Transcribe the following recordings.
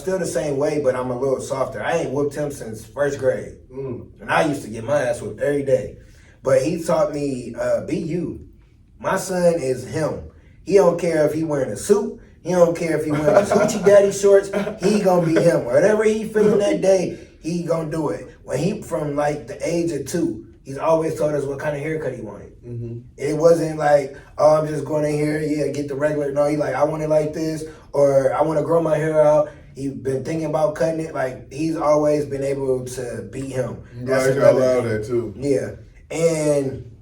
still the same way, but I'm a little softer. I ain't whooped him since first grade. And I used to get my ass whooped every day. But he taught me, be you. My son is him. He don't care if he wearing a suit. He don't care if he wearing his hoochie daddy shorts. He gonna be him. Whatever he feeling that day, he gonna do it. When he, from like the age of 2, he's always told us what kind of haircut he wanted. It wasn't like, oh, I'm just going in here, get the regular. No, he like, I want it like this, or I want to grow my hair out. He's been thinking about cutting it. Like, he's always been able to beat him. That's another thing. That too. Yeah. And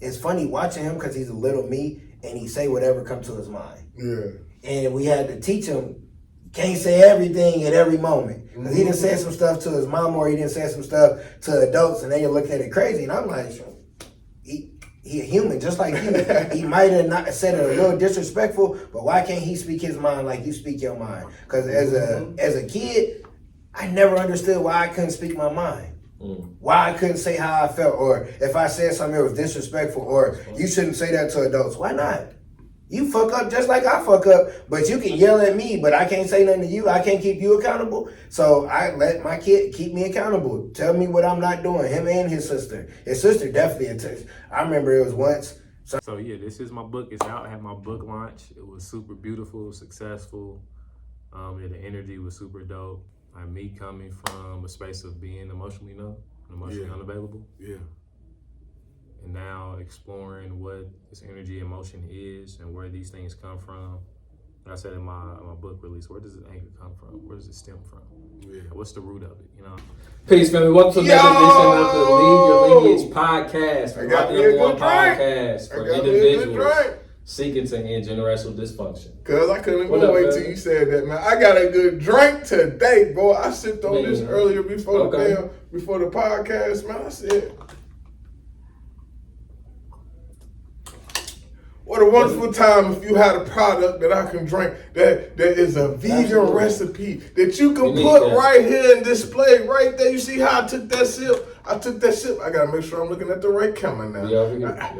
it's funny watching him because he's a little me and he say whatever comes to his mind. Yeah. And we had to teach him, can't say everything at every moment. Because he done said some stuff to his mom or he done said some stuff to adults and they look at it crazy. And I'm like, he a human just like you. He might have not said it a little disrespectful, but why can't he speak his mind like you speak your mind? Because as a kid, I never understood why I couldn't speak my mind. Why I couldn't say how I felt, or if I said something that was disrespectful, or you shouldn't say that to adults. Why not? You fuck up just like I fuck up, but you can yell at me, but I can't say nothing to you. I can't keep you accountable. So I let my kid keep me accountable. Tell me what I'm not doing, him and his sister. His sister definitely a text. I remember it was once. So yeah, this is my book. It's out. I had my book launch. It was super beautiful, successful. The energy was super dope. Like me coming from a space of being emotionally numb, emotionally unavailable. Yeah. And now exploring what this energy, emotion is and where these things come from. Like I said in my book release, where does the anger come from? Where does it stem from? Yeah. What's the root of it, you know? Peace, family. Welcome to another edition of the Lead Your Lineage podcast. I got me a good podcast for individuals seeking to end generational dysfunction. Cause I couldn't even wait till you said that, man. I got a good drink today, boy. I sipped on this earlier before the podcast, man. I said, what a wonderful time if you had a product that I can drink that is a vegan recipe that you can put right here and display right there. You see how I took that sip? I gotta make sure I'm looking at the right camera now. Yeah,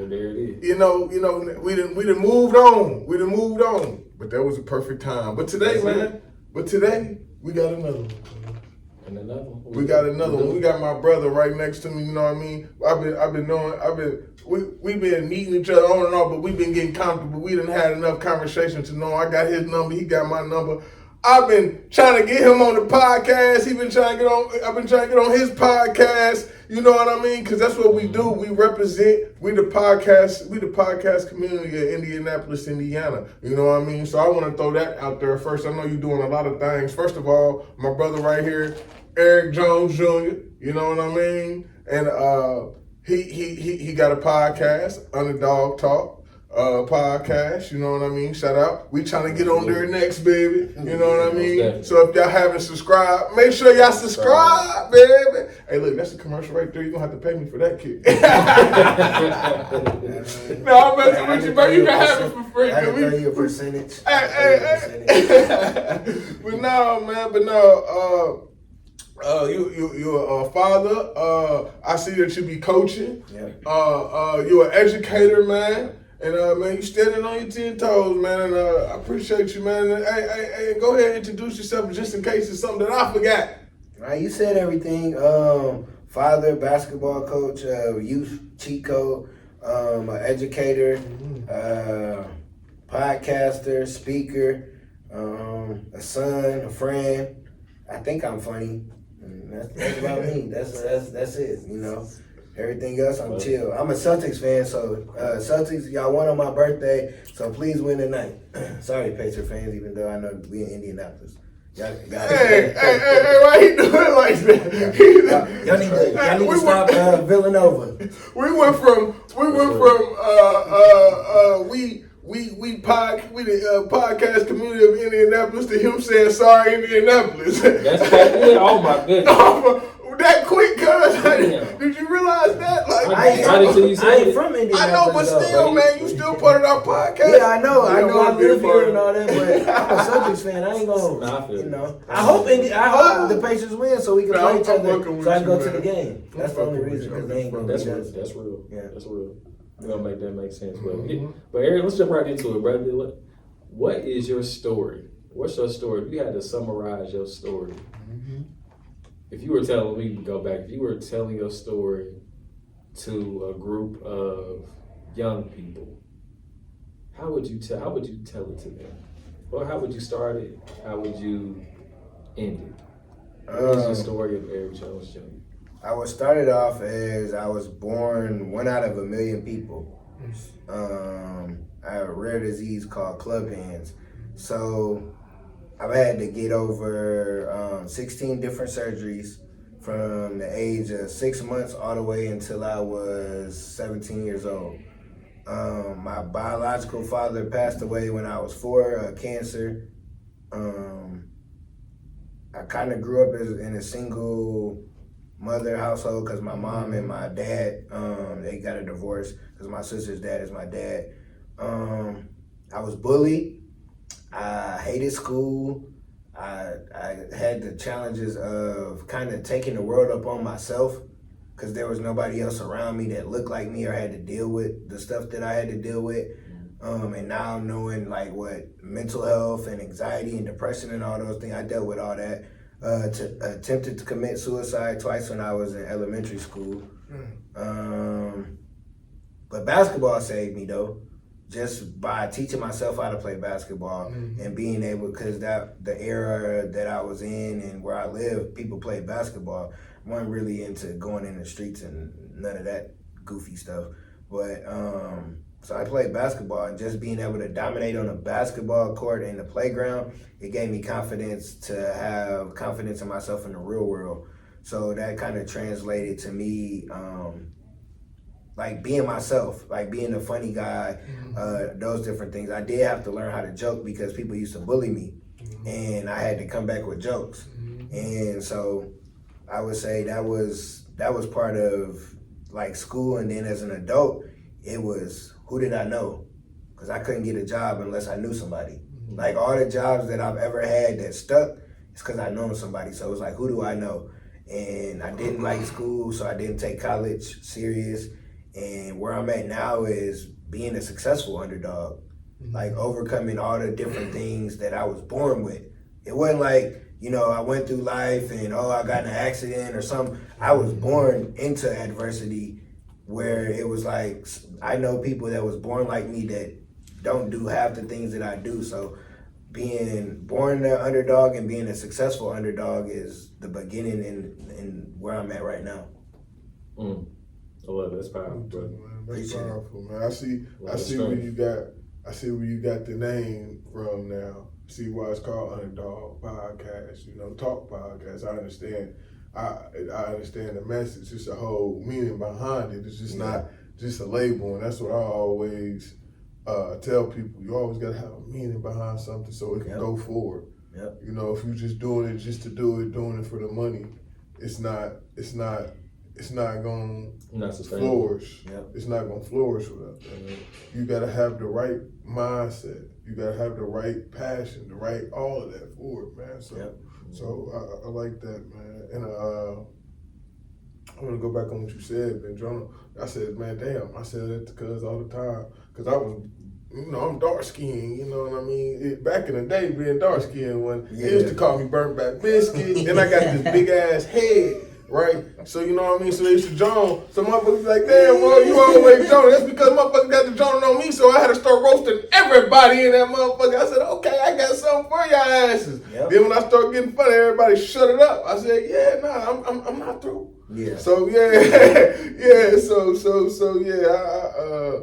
there it is. You know, we done moved on. But that was a perfect time. But today, we got another one. And another one. We got another one. We got my brother right next to me, you know what I mean? We've been meeting each other on and off, but we've been getting comfortable. We done had enough conversation to know I got his number, he got my number. I've been trying to get him on the podcast. I've been trying to get on his podcast. You know what I mean? Because that's what we do. We represent. We the podcast community of Indianapolis, Indiana. You know what I mean? So I want to throw that out there first. I know you're doing a lot of things. First of all, my brother right here, Eric Jones Jr. You know what I mean? And he got a podcast, Underdawg Talks. Podcast, you know what I mean? Shout out. We trying to get on there next, baby. You know what I mean? So if y'all haven't subscribed, make sure y'all subscribe, baby. Hey, look, that's a commercial right there. You're going to have to pay me for that kid. No, I'm messing with you, bro. You can have it for free. I can pay you a percentage. Hey. But no, you're a father. I see that you be coaching. Yeah. You're an educator, man. And man, you standing on your 10 toes, man. And I appreciate you, man. And, hey, go ahead and introduce yourself just in case it's something that I forgot. All right, you said everything. Father, basketball coach, youth cheat code, an educator, podcaster, speaker, a son, a friend. I think I'm funny. That's about me. That's it. You know. Everything else, I'm chill. I'm a Celtics fan, so Celtics, y'all won on my birthday, so please win tonight. Sorry, Pacer fans, even though I know we in Indianapolis. Y'all hey, why he doing like that? Y'all need to stop Villanova. We went from the podcast community of Indianapolis to him saying sorry Indianapolis. That's good. Oh my goodness. That quick, cuz. Did you realize that? Like, I ain't from Indianapolis. I know, but still, man, you still part of our podcast. Yeah, I know. I live here and all that, but I'm a Celtics fan. I ain't gonna, you know. I hope the Pacers win so we can play each other. So I can go to the game. That's the only reason. Because they ain't gonna. That's real. Yeah, that's real. We're gonna make that make sense. But Eric, let's jump right into it, brother. What is your story What's your story? If you had to summarize your story, Mm-hmm. if you were telling, we can go back. If you were telling your story to a group of young people, how would you tell it to them? Or how would you start it? How would you end it? What is the story of Eric Jones Jr.? I was started off as I was born one out of a million people. I have a rare disease called club hands. So I've had to get over 16 different surgeries from the age of 6 months all the way until I was 17 years old. My biological father passed away when I was 4 of cancer. I kind of grew up in a single mother household because my mom and my dad, they got a divorce because my sister's dad is my dad. I was bullied. I hated school. I had the challenges of kind of taking the world up on myself because there was nobody else around me that looked like me or had to deal with the stuff that I had to deal with. And now knowing like what mental health and anxiety and depression and all those things, I dealt with all that. Attempted to commit suicide twice when I was in elementary school. But basketball saved me though, just by teaching myself how to play basketball and being able, because the era that I was in and where I live, people played basketball. I wasn't really into going in the streets and none of that goofy stuff. But so I played basketball, and just being able to dominate on a basketball court and the playground, it gave me confidence to have confidence in myself in the real world. So that kind of translated to me like being myself, like being a funny guy, those different things. I did have to learn how to joke because people used to bully me, and I had to come back with jokes. And so I would say that was part of like school. And then as an adult, it was, who did I know? Because I couldn't get a job unless I knew somebody. Like all the jobs that I've ever had that stuck, it's because I known somebody. So it was like, who do I know? And I didn't like school, so I didn't take college serious. And where I'm at now is being a successful underdog, like overcoming all the different things that I was born with. It wasn't like, I went through life and, I got in an accident or something. I was born into adversity where it was like, I know people that was born like me that don't do half the things that I do. So being born an underdog and being a successful underdog is the beginning in where I'm at right now. I love it. That's powerful, bro. That's powerful, man. I see where you got the name from now. See why it's called Underdawg Podcast, talk podcast. I understand. I understand the message. It's a whole meaning behind it. It's just not just a label, and that's what I always tell people. You always gotta have a meaning behind something so it can go forward. Yep. If you're just doing it just to do it, doing it for the money, it's not gonna flourish. Yep. It's not gonna flourish without that. You gotta have the right mindset. You gotta have the right passion, all of that for it, man. So I like that, man. And I want to go back on what you said, Ben Jonah. I said, man, damn. I said that to Cuz all the time because I was. I'm dark skinned, you know what I mean? Back in the day, being dark skinned, when they used to call me burnt back biscuit, then I got this big ass head, right? So you know what I mean? So they used to John. So motherfuckers be like, damn, well, you always John. That's because motherfuckers got the John on me, so I had to start roasting everybody in that motherfucker. I said, okay, I got something for y'all asses. Yep. Then when I start getting funny, everybody shut it up. I said, yeah, nah, I'm not through. Yeah. So yeah, so yeah,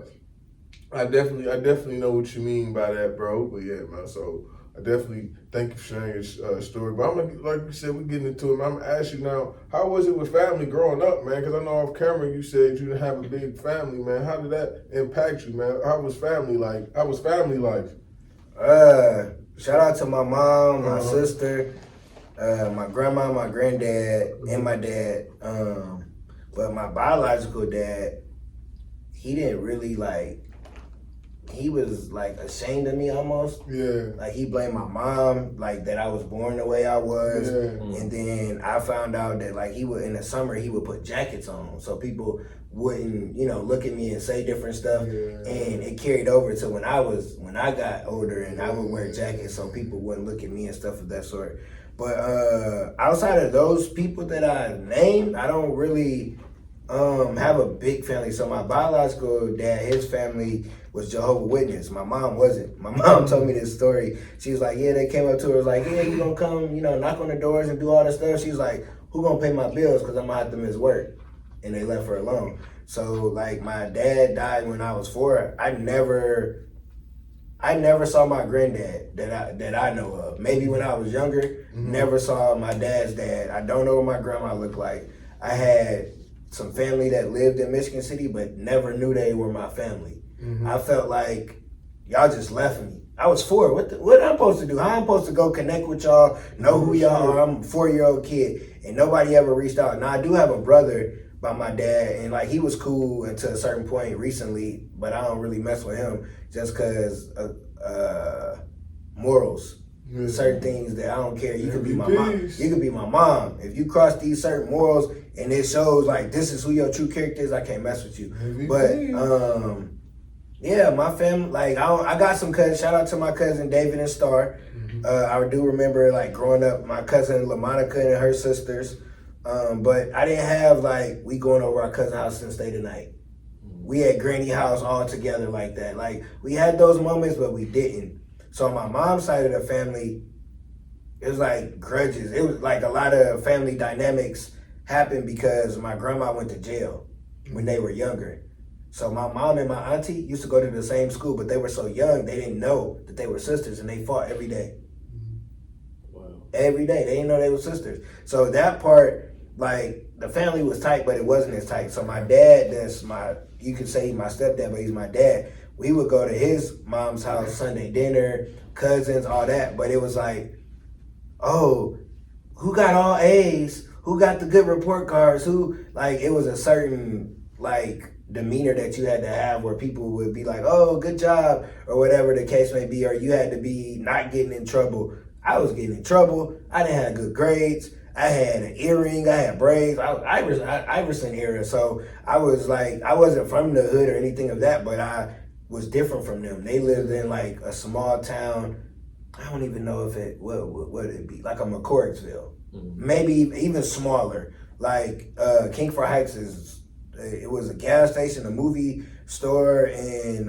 I definitely know what you mean by that, bro. But yeah, man. So I definitely thank you for sharing your story. But I'm gonna, like you said, we're getting into it. Man, I'm gonna ask you now, how was it with family growing up, man? Because I know off camera you said you didn't have a big family, man. How did that impact you, man? How was family life? Shout out to my mom, my sister, my grandma, my granddad, and my dad. But my biological dad, he didn't really he was like ashamed of me almost. Yeah. Like he blamed my mom, like that I was born the way I was. Yeah. And then I found out that like he would, in the summer, he would put jackets on so people wouldn't, you know, look at me and say different stuff. Yeah. And it carried over to when I got older and I would wear jackets so people wouldn't look at me and stuff of that sort. But outside of those people that I named, I don't really have a big family. So my biological dad, his family was Jehovah's Witness. My mom wasn't. My mom told me this story. She was like, yeah, they came up to her, was like, yeah, you gonna come, you know, knock on the doors and do all this stuff. She was like, who gonna pay my bills? Because I'm gonna have to miss work. And they left her alone. So like my dad died when I was 4. I never saw my granddad that I know of. Maybe when I was younger, never saw my dad's dad. I don't know what my grandma looked like. I had some family that lived in Michigan City, but never knew they were my family. I felt like y'all just left me. I was 4. What I'm supposed to do? How I'm supposed to go connect with y'all, know who y'all are? I'm a 4-year-old kid, and nobody ever reached out. Now I do have a brother by my dad, and like he was cool until a certain point recently, but I don't really mess with him just because morals. Certain things that I don't care. You could be my mom. You could be my mom. If you cross these certain morals and it shows like this is who your true character is, I can't mess with you. But yeah, my family, like I got some cousins. Shout out to my cousin David and Star. I do remember like growing up, my cousin LaMonica and her sisters. But I didn't have like we going over our cousin's house and stay the night. We had granny house all together like that. Like we had those moments, but we didn't. So on my mom's side of the family, it was like grudges. It was like a lot of family dynamics happened because my grandma went to jail when they were younger. So my mom and my auntie used to go to the same school, but they were so young, they didn't know that they were sisters, and they fought every day. Wow. Every day. They didn't know they were sisters. So that part, like, the family was tight, but it wasn't as tight. So my dad, you could say my stepdad, but he's my dad. We would go to his mom's house, Sunday dinner, cousins, all that. But it was like, oh, who got all A's? Who got the good report cards? Who, like, it was a certain, like, demeanor that you had to have where people would be like, oh, good job, or whatever the case may be, or you had to be not getting in trouble. I was getting in trouble. I didn't have good grades. I had an earring. I had braids. I was Iverson era. So I was like, I wasn't from the hood or anything of that, but I was different from them. They lived in like a small town. I don't even know if it, what it'd be, like a McCordsville. Maybe even smaller. Like Kingford Heights it was a gas station, a movie store, and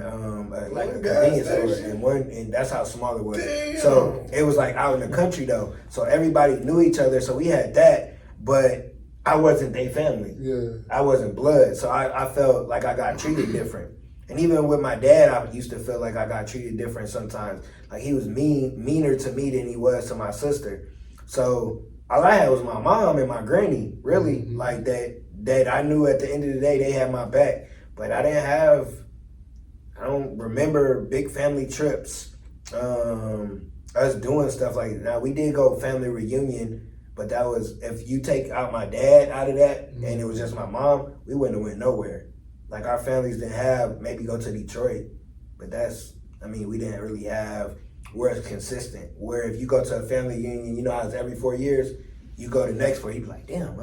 like a convenience store, and that's how small it was. Damn. So it was like out in the country though. So everybody knew each other. So we had that, but I wasn't their family. Yeah. I wasn't blood. So I felt like I got treated different. And even with my dad, I used to feel like I got treated different sometimes. Like he was meaner to me than he was to my sister. So all I had was my mom and my granny, really, like that I knew at the end of the day they had my back. But I don't remember big family trips, us doing stuff like that. Now we did go family reunion, but that was, if you take out my dad out of that and it was just my mom, we wouldn't have went nowhere. Like our families didn't have, maybe go to Detroit, but we didn't really have where it's consistent. Where if you go to a family reunion, you know how it's every 4 years, you go to the next 4, you be like, damn,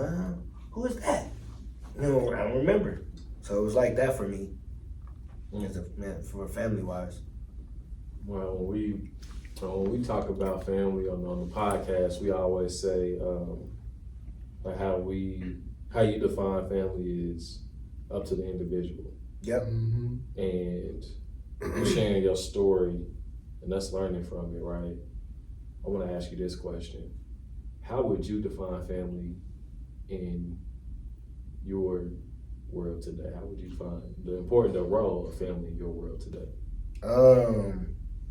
who is that? You know, I don't remember. So it was like that for me, for family wise. Well, when we talk about family on the podcast, we always say like how you define family is up to the individual. Yep. And you're sharing your story and us learning from it, right? I want to ask you this question. How would you define family in your world today? How would you define the role of family in your world today?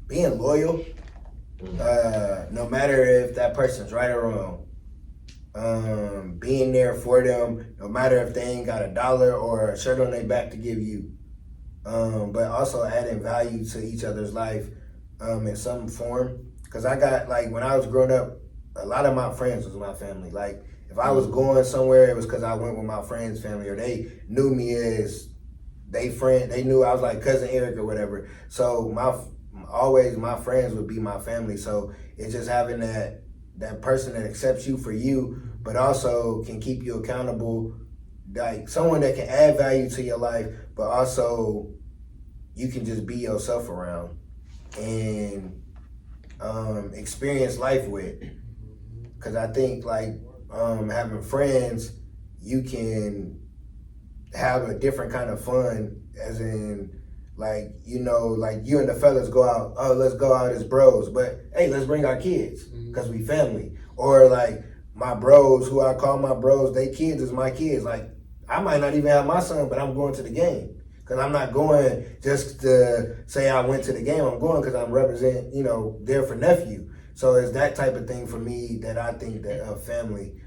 Being loyal, no matter if that person's right or wrong. Being there for them, no matter if they ain't got $1 or a shirt on their back to give you. But also adding value to each other's life in some form. Because I got, like, when I was growing up, a lot of my friends was my family. Like, if I was going somewhere, it was because I went with my friend's family, or they knew me as they knew I was like cousin Eric or whatever. So my friends would be my family. So it's just having that person that accepts you for you, but also can keep you accountable, like someone that can add value to your life, but also you can just be yourself around and experience life with. Because I think like having friends, you can have a different kind of fun, as in like, you know, like you and the fellas go out, oh, let's go out as bros, but hey, let's bring our kids because we family. Or like my bros, who I call my bros, they kids is my kids. Like I might not even have my son, but I'm going to the game. Because I'm not going just to say I went to the game. I'm going because I'm representing, you know, there for nephew. So it's that type of thing for me that I think that family.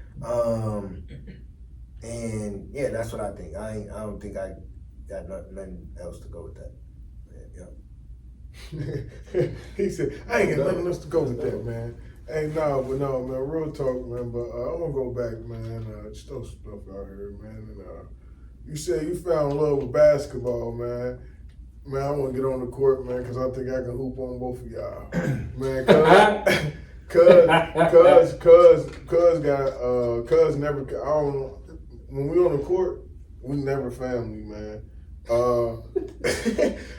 And yeah, that's what I think. I don't think I got nothing else to go with that. Yeah. He said, I ain't got nothing else to go with that, man. Hey, no, man, real talk, man, but I'm gonna go back, man, just throw some stuff out here, man, and you said you found love with basketball, man. Man, I want to get on the court, man, because I think I can hoop on both of y'all. Man, cuz never, I don't know, when we on the court, we never family, man.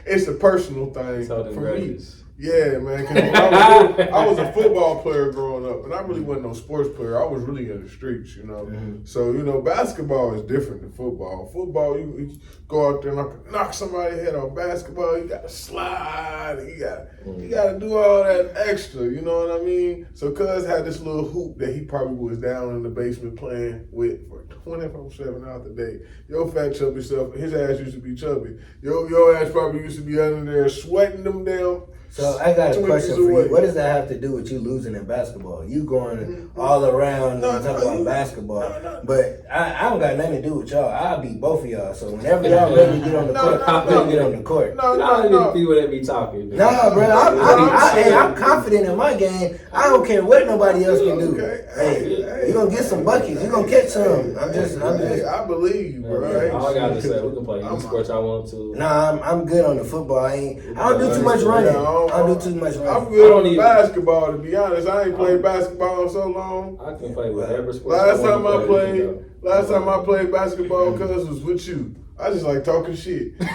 It's a personal thing for me. Yeah, man, because I was a football player growing up, and I really wasn't no sports player. I was really in the streets, you know. Mm-hmm. So, you know, basketball is different than football. Football, you go out there and knock somebody's head off. Basketball, you got to slide, you got to do all that extra, you know what I mean? So, cuz had this little hoop that he probably was down in the basement playing with for 24/7 out the day. Your fat chubby self, his ass used to be chubby. Your ass probably used to be under there sweating them down. So I got a question for you. What does that have to do with you losing in basketball? You going all around and talking about basketball. But I don't got nothing to do with y'all. I'll beat both of y'all. So whenever y'all ready to get on the court, I'll get on the court. I don't need people that be talking. No, bro. I'm confident in my game. I don't care what nobody else can do. Hey, you're going to get some buckets. You're going to catch some. I believe you, bro. Yeah, all I got to say, we can play any sport I want to. Nah, I'm good on the football. I don't do too much running. I don't do too much running. I'm good on basketball, to be honest. I ain't played basketball in so long. I can play whatever sport. Last time I played basketball, cuz was with you. I just like talking shit. Don't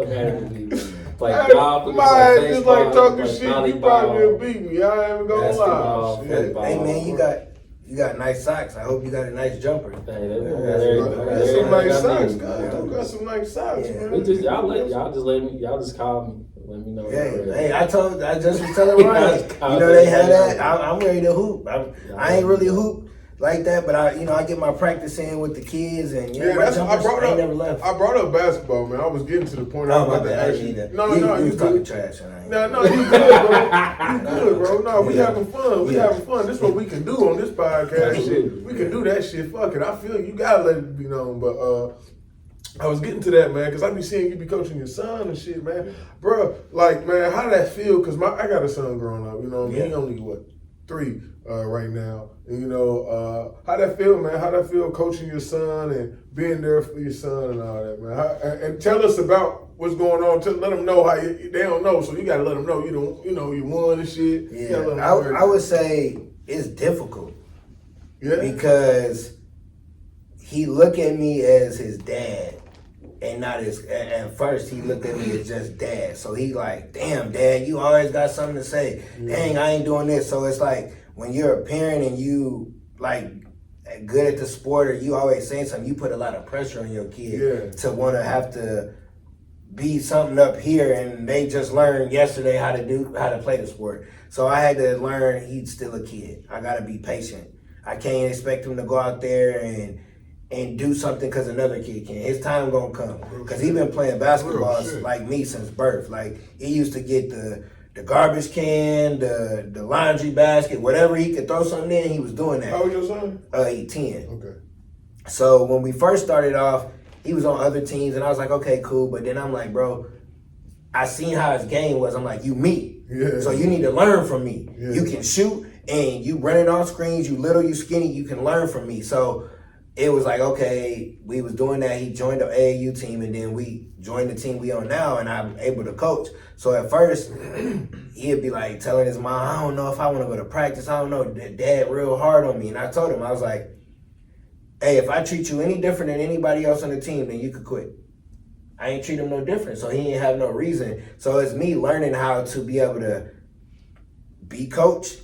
matter to me. Like golf, my ass just like talking shit. You probably will beat me. I ain't even gonna lie. Hey man, you got nice socks. I hope you got a nice jumper. Got some nice socks, guys. You got some nice socks, man. Y'all just call me. Let me know. Hey, I just was telling Ryan. You know they had that. I'm ready to hoop. I ain't really hoop like that, but I get my practice in with the kids, and I ain't never left. I brought up basketball, man. I was getting to the point. I was about to ask you. No, you talking trash. No, you good, bro. You good, bro. No, we having fun. We having fun. This is what we can do on this podcast. Shit, we can do that shit. Fuck it. I feel you gotta let it be known, but I was getting to that, man, because I be seeing you be coaching your son and shit, man. Bro, like, man, how did that feel? Because I got a son growing up, you know what I mean? He only, 3 right now. And, you know, how that feel, man? How that feel coaching your son and being there for your son and all that, man? And tell us about what's going on. Let them know how they don't know, so you got to let them know you won and shit. Yeah, I would say it's difficult. Yeah. Because he look at me as his dad. And not at first he looked at me as just dad. So he like, damn, dad, you always got something to say. Dang, I ain't doing this. So it's like when you're a parent and you like good at the sport or you always saying something, you put a lot of pressure on your kid to want to have to be something up here, and they just learned yesterday how to play the sport. So I had to learn he's still a kid. I gotta be patient. I can't expect him to go out there and do something because another kid can. His time gonna come. Because he been playing basketball like me since birth. Like, he used to get the garbage can, the laundry basket, whatever he could throw something in, he was doing that. How old your son? He's 10. Okay. So when we first started off, he was on other teams, and I was like, okay, cool. But then I'm like, bro, I seen how his game was. I'm like, you me. Yeah. So you need to learn from me. Yeah. You can shoot, and you running off screens, you little, you skinny, you can learn from me. So it was like, okay, we was doing that. He joined the AAU team, and then we joined the team we on now, and I'm able to coach. So at first, he'd be like telling his mom, I don't know if I want to go to practice. I don't know. Dad real hard on me. And I told him, I was like, hey, if I treat you any different than anybody else on the team, then you could quit. I ain't treat him no different. So he ain't have no reason. So it's me learning how to be able to be coach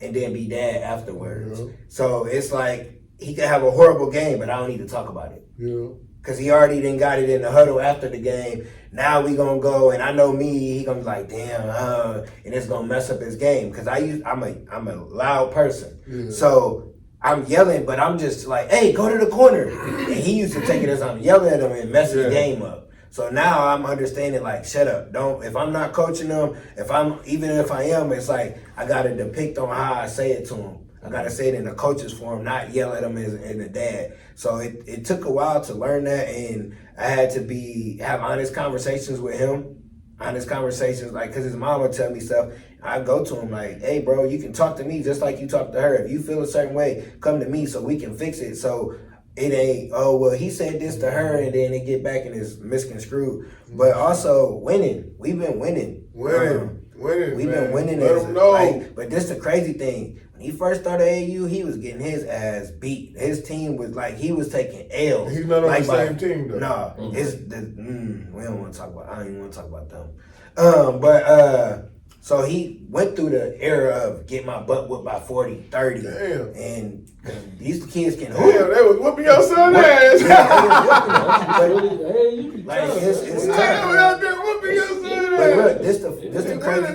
and then be dad afterwards. Yeah. So it's like he could have a horrible game, but I don't need to talk about it. Yeah. Cause he already done got it in the huddle after the game. Now we gonna go, and I know me. He gonna be like, damn, and it's gonna mess up his game. Cause I'm a loud person, so I'm yelling, but I'm just like, hey, go to the corner. And he used to take it as I'm yelling at him and mess his game up. So now I'm understanding, like, shut up. Don't, if I'm not coaching them, even if I am, it's like I gotta depict on how I say it to him. I gotta say it in the coach's form, not yell at him as a dad. So it took a while to learn that, and I had to have honest conversations with him. Honest conversations, like, cause his mom would tell me stuff. I go to him like, hey bro, you can talk to me just like you talk to her. If you feel a certain way, come to me so we can fix it. So it ain't, oh well, he said this to her, and then it get back and it's misconstrued. But also winning, we've been winning. Winning, we've been winning. Let them know. Like, but this the crazy thing. When he first started AAU, he was getting his ass beat. His team was like, he was taking L's. He's not on the same team though. No, it's we don't want to talk about. I don't even want to talk about them. So he went through the era of get my butt whooped by 40, 30. Damn. And these kids can hoop. Damn, they was whooping your son's ass. Like, it's tough. Out there whooping your son's ass. But look, this the crazy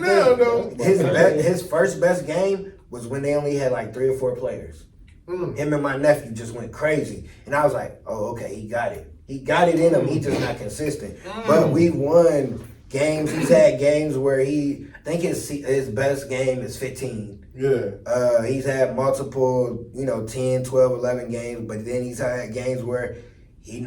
thing. His first best game was when they only had like 3 or 4 players. Him and my nephew just went crazy. And I was like, oh, okay, he got it. He got it in him. He just not consistent. But we won games. He's had games where I think his best game is 15. Yeah. He's had multiple, 10, 12, 11 games. But then he's had games where he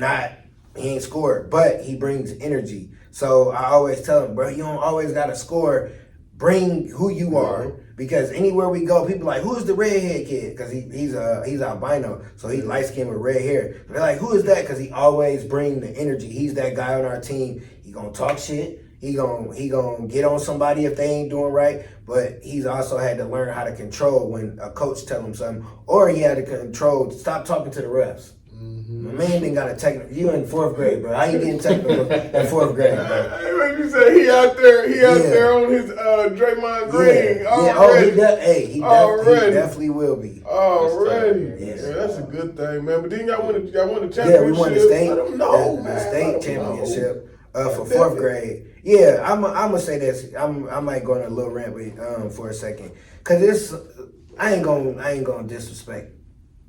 ain't scored. But he brings energy. So I always tell him, bro, you don't always got to score. Bring who you are. Because anywhere we go, people are like, who's the redhead kid? Because he's albino, so he's light skinned with red hair. They're like, who is that? Because he always bring the energy. He's that guy on our team. He gonna talk shit. He gonna get on somebody if they ain't doing right. But he's also had to learn how to control when a coach tell him something, or he had to stop talking to the refs. My man didn't got a technical. You in 4th grade, bro. How you getting technical in 4th grade, bro? Hey, what you say? He out there on his Draymond Green. He definitely will be. Already. Yes. Yeah, that's a good thing, man. But then y'all won the championship. Yeah, we won the state. Let them know, the state championship for 4th grade. Yeah, I'm gonna say this. I might go on a little rant for a second, cause I ain't gonna disrespect.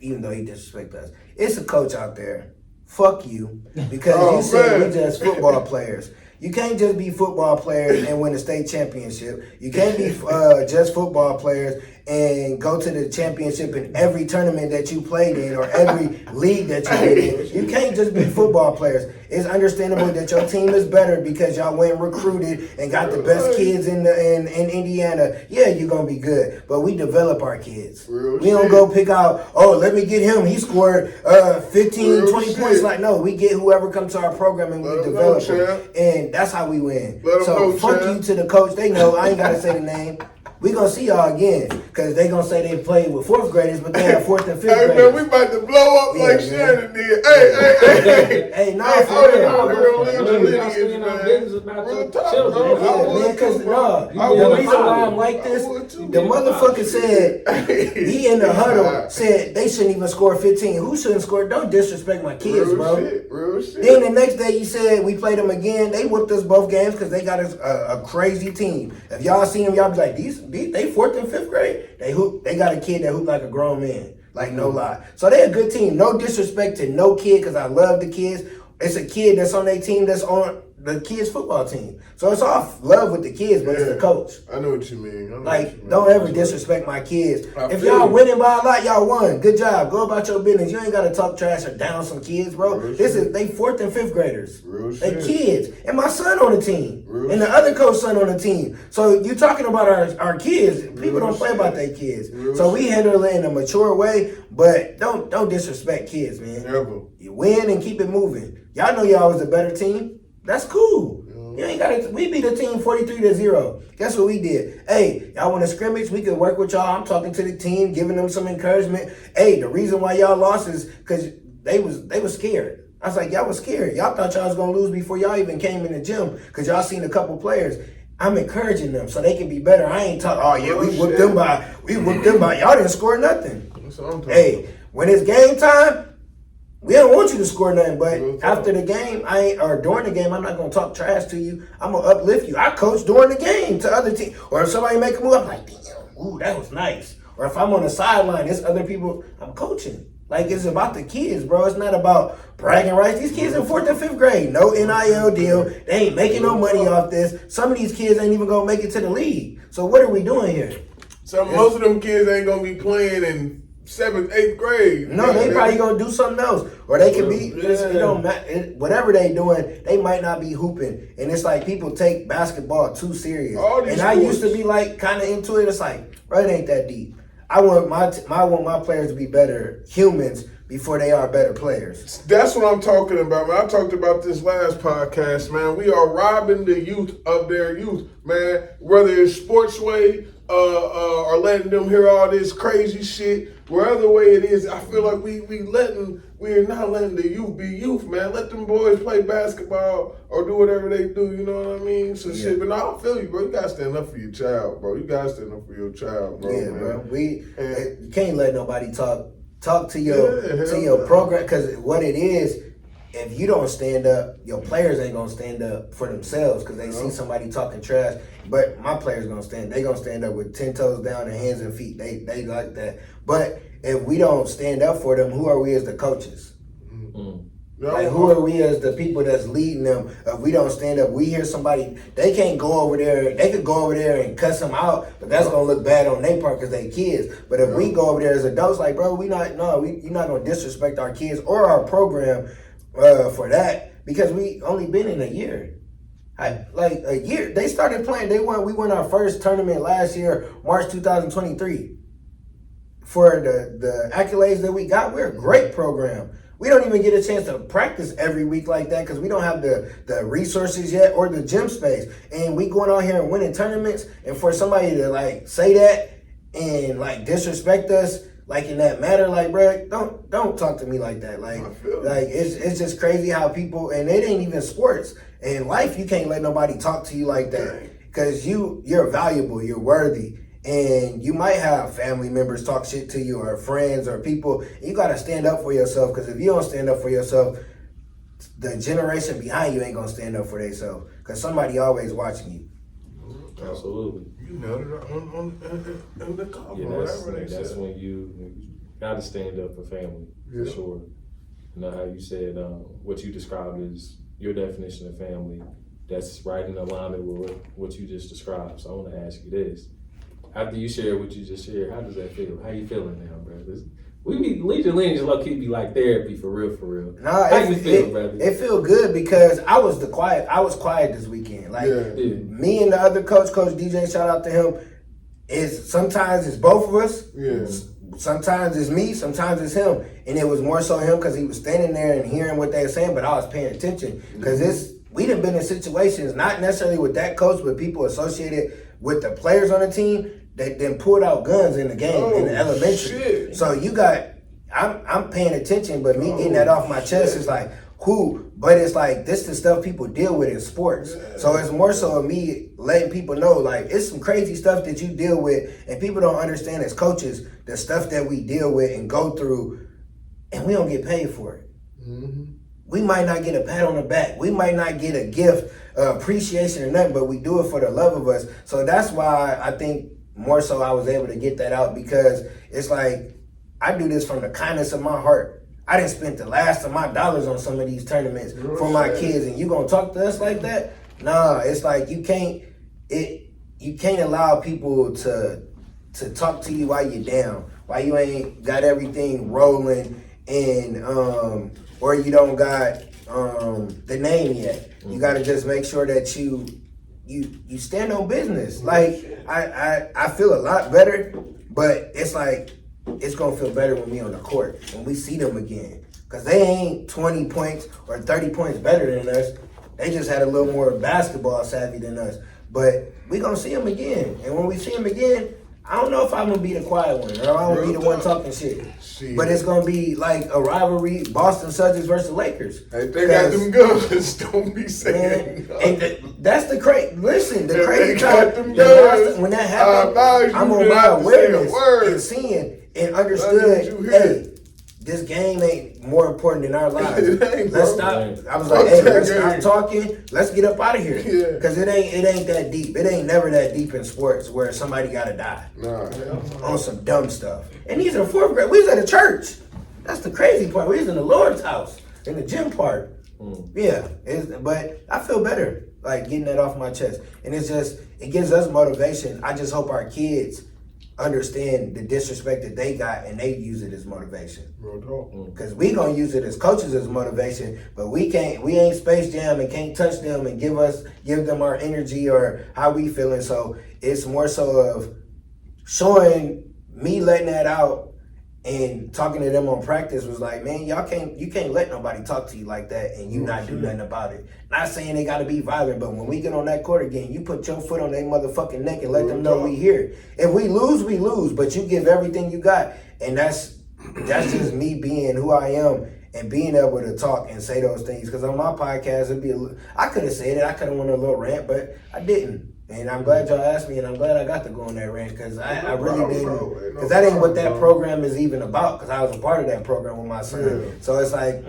Even though he disrespect us. It's a coach out there. Fuck you. Because you said we just football players. You can't just be football players and win a state championship. You can't be just football players and go to the championship in every tournament that you played in or every league that you did in. You can't just be football players. It's understandable that your team is better because y'all went recruited and got the best kids in Indiana. Yeah, you're going to be good. But we develop our kids. We don't go pick out, oh, let me get him. He scored 15, 20 points. Like, no, we get whoever comes to our program and we develop them. And that's how we win. So fuck you to the coach. They know. I ain't got to say the name. We gonna see y'all again, cause they gonna say they played with 4th graders, but they have 4th and 5th graders. Hey man, we about to blow up like Shannon did. Hey, nah, for real. The reason why I'm like this, the motherfucker said he in the huddle said they shouldn't even score 15. Who shouldn't score? Don't disrespect my kids, bro. Real shit. Then the next day he said we played them again. They whooped us both games because they got a crazy team. If y'all see them, y'all be like, they 4th and 5th grade. They got a kid that hoop like a grown man. Like, no lie. So they a good team. No disrespect to no kid, because I love the kids. It's a kid that's on their team that's on the kids' football team. So it's all love with the kids, but it's the coach. I know what you mean. Like, don't ever disrespect my kids. I If feel y'all you. winning by a lot, y'all won. Good job. Go about your business. You ain't gotta talk trash or down some kids, bro. Real This shit. is they 4th and 5th graders. Real They shit. kids. And my son on the team. Real and the shit. other coach son on the team. So you talking about our kids. People Real don't play shit. about their kids. Real So we shit. handle it in a mature way, but don't disrespect kids, man. Never. You win and keep it moving. Y'all know y'all was a better team. That's cool. You ain't gotta. We beat the team 43-0. Guess what we did? Hey, y'all want to scrimmage? We could work with y'all. I'm talking to the team, giving them some encouragement. Hey, the reason why y'all lost is because they was scared. I was like, y'all was scared. Y'all thought y'all was gonna lose before y'all even came in the gym because y'all seen a couple players. I'm encouraging them so they can be better. I ain't talking. Oh yeah, we whooped them by. Y'all didn't score nothing. That's what I'm talking Hey, when it's game time, we don't want you to score nothing, but Real talk. after the game, or during the game, I'm not gonna talk trash to you. I'm gonna uplift you. I coach during the game to other teams, or if somebody make a move, I'm like, damn, ooh, that was nice. Or if I'm on the sideline, there's other people I'm coaching. Like, it's about the kids, bro. It's not about bragging rights. These kids in 4th and 5th grade, no NIL deal. They ain't making no money off this. Some of these kids ain't even gonna make it to the league. So what are we doing here? So most of them kids ain't gonna be playing in 7th, 8th grade. No, they probably gonna do something else, or they could be. Yeah. It don't matter. Whatever they doing, they might not be hooping. And it's like people take basketball too serious. All these And I used to sports. be like kind of into it. It's like, bro, it ain't that deep. I want my players to be better humans before they are better players. That's what I'm talking about, man. I talked about this last podcast, man. We are robbing the youth of their youth, man. Whether it's sports way, or letting them hear all this crazy shit, wherever way it is, I feel like we're not letting the youth be youth, man. Let them boys play basketball or do whatever they do, you know what I mean? So shit, but no, I feel you, bro. You gotta stand up for your child, bro. You gotta stand up for your child, bro. Yeah, man. bro. And- You can't let nobody talk to your program, because what it is, if you don't stand up, your players ain't gonna stand up for themselves because they see somebody talking trash. But my players gonna stand up with 10 toes down and hands and feet. They like that. But if we don't stand up for them, who are we as the coaches? Like, who are we as the people that's leading them? If we don't stand up, we hear somebody, they can't go over there. They could go over there and cuss them out, but that's gonna look bad on their part because they kids. But if we go over there as adults, like, bro, you're not gonna disrespect our kids or our program for that, because we only been in a year. Like a year. They started playing. We won our first tournament last year, March 2023. For the accolades that we got, we're a great program. We don't even get a chance to practice every week like that because we don't have the resources yet or the gym space. And we going out here and winning tournaments, and for somebody to like say that and like disrespect us like in that matter, like, bro, don't talk to me like that. Like it's just crazy how people, and it ain't even sports. In life, you can't let nobody talk to you like that because you're valuable, you're worthy. And you might have family members talk shit to you or friends or people. You got to stand up for yourself, because if you don't stand up for yourself, the generation behind you ain't going to stand up for themselves, because somebody always watching you. Absolutely. You nailed it on the call, Yeah, whatever they that's said. when you got to stand up for family, for Yeah. sure. You know how you said what you described as your definition of family. That's right in alignment with what you just described. So I want to ask you this. After you share what you just shared, how does that feel? How you feeling now, brother? Lead Your Lineage low key be like therapy for real. Nah, how you feel, brother? It feel good because I was quiet this weekend. Like me and the other coach DJ, shout out to him. Is sometimes it's both of us. Yeah. Sometimes it's me, sometimes it's him. And it was more so him because he was standing there and hearing what they were saying, but I was paying attention. Because we done been in situations, not necessarily with that coach, but people associated with the players on the team that then pulled out guns in the game in the elementary. Shit. So I'm paying attention, but me getting that off my chest is like, but it's like, this the stuff people deal with in sports. Yeah. So it's more so of me letting people know, like, it's some crazy stuff that you deal with, and people don't understand as coaches, the stuff that we deal with and go through, and we don't get paid for it. Mm-hmm. We might not get a pat on the back. We might not get a gift, appreciation or nothing, but we do it for the love of us. So that's why I think more so I was able to get that out, because it's like, I do this from the kindness of my heart. I done spent the last of my dollars on some of these tournaments for my kids, and you gonna talk to us like that? Nah, it's like you can't allow people to talk to you while you're down, while you ain't got everything rolling, and or you don't got the name yet. You gotta just make sure that you stand on business. Like I feel a lot better, but it's like it's gonna feel better when we on the court, when we see them again. Cause they ain't 20 points or 30 points better than us. They just had a little more basketball savvy than us. But we gonna see them again. And when we see them again, I don't know if I'm gonna be the quiet one or I'm gonna be the one talking shit. But it's gonna be like a rivalry, Boston Celtics versus Lakers. Hey, they got them guns. Don't be saying. And that's the crazy. Listen, the They crazy got time them guns. when that happened, I'm on my awareness and seeing and understood. Hey, this game ain't more important than our lives. It ain't, Let's bro. stop. I was like, hey, let's stop talking. Let's get up out of here. Yeah. Because it ain't that deep. It ain't never that deep in sports where somebody gotta die Nah, hell no. on some dumb stuff. And these are 4th grade. We was at a church. That's the crazy part. We was in the Lord's house in the gym part. Yeah, but I feel better like getting that off my chest. And it's just, it gives us motivation. I just hope our kids understand the disrespect that they got and they use it as motivation. Real talk. Because we gonna use it as coaches as motivation, but we ain't Space Jam and can't touch them and give them our energy or how we feeling. So it's more so of showing me letting that out and talking to them on practice was like, man, you can't let nobody talk to you like that and you not do nothing about it. Not saying they gotta be violent, but when we get on that court again, you put your foot on their motherfucking neck and let them know we here. If we lose, but you give everything you got. And that's just me being who I am and being able to talk and say those things. Because on my podcast, I could have said it, I could have went a little rant, but I didn't. And I'm glad y'all asked me, and I'm glad I got to go on that rant because I really didn't. Because that ain't what that program is even about. Because I was a part of that program with my son. Yeah. So it's like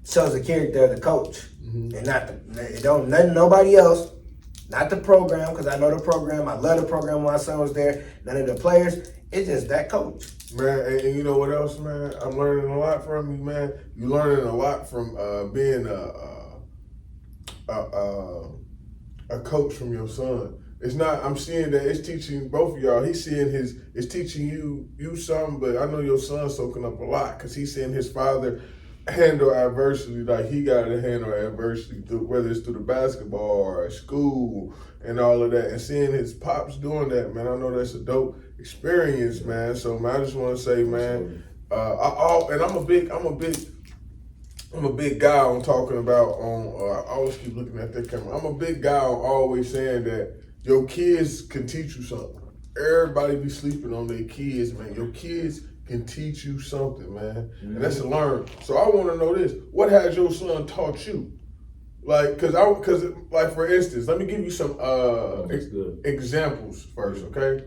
shows the character of the coach, and not it don't nothing nobody else, not the program. Because I know the program, I love the program when my son was there. None of the players. It's just that coach. Man, and you know what else, man? I'm learning a lot from you, man. You learning a lot from being a coach from your son. It's not, I'm seeing that it's teaching both of y'all. He's seeing it's teaching you something, but I know your son's soaking up a lot because he's seeing his father handle adversity like he got to handle adversity, whether it's through the basketball or at school and all of that. And seeing his pops doing that, man, I know that's a dope experience, man. So, man, I just want to say, man, I'm a big guy on talking about I always keep looking at that camera. I'm a big guy on always saying that your kids can teach you something. Everybody be sleeping on their kids, man. Your kids can teach you something, man. And that's to learn. So I want to know this. What has your son taught you? Like, like for instance, let me give you some examples first, okay?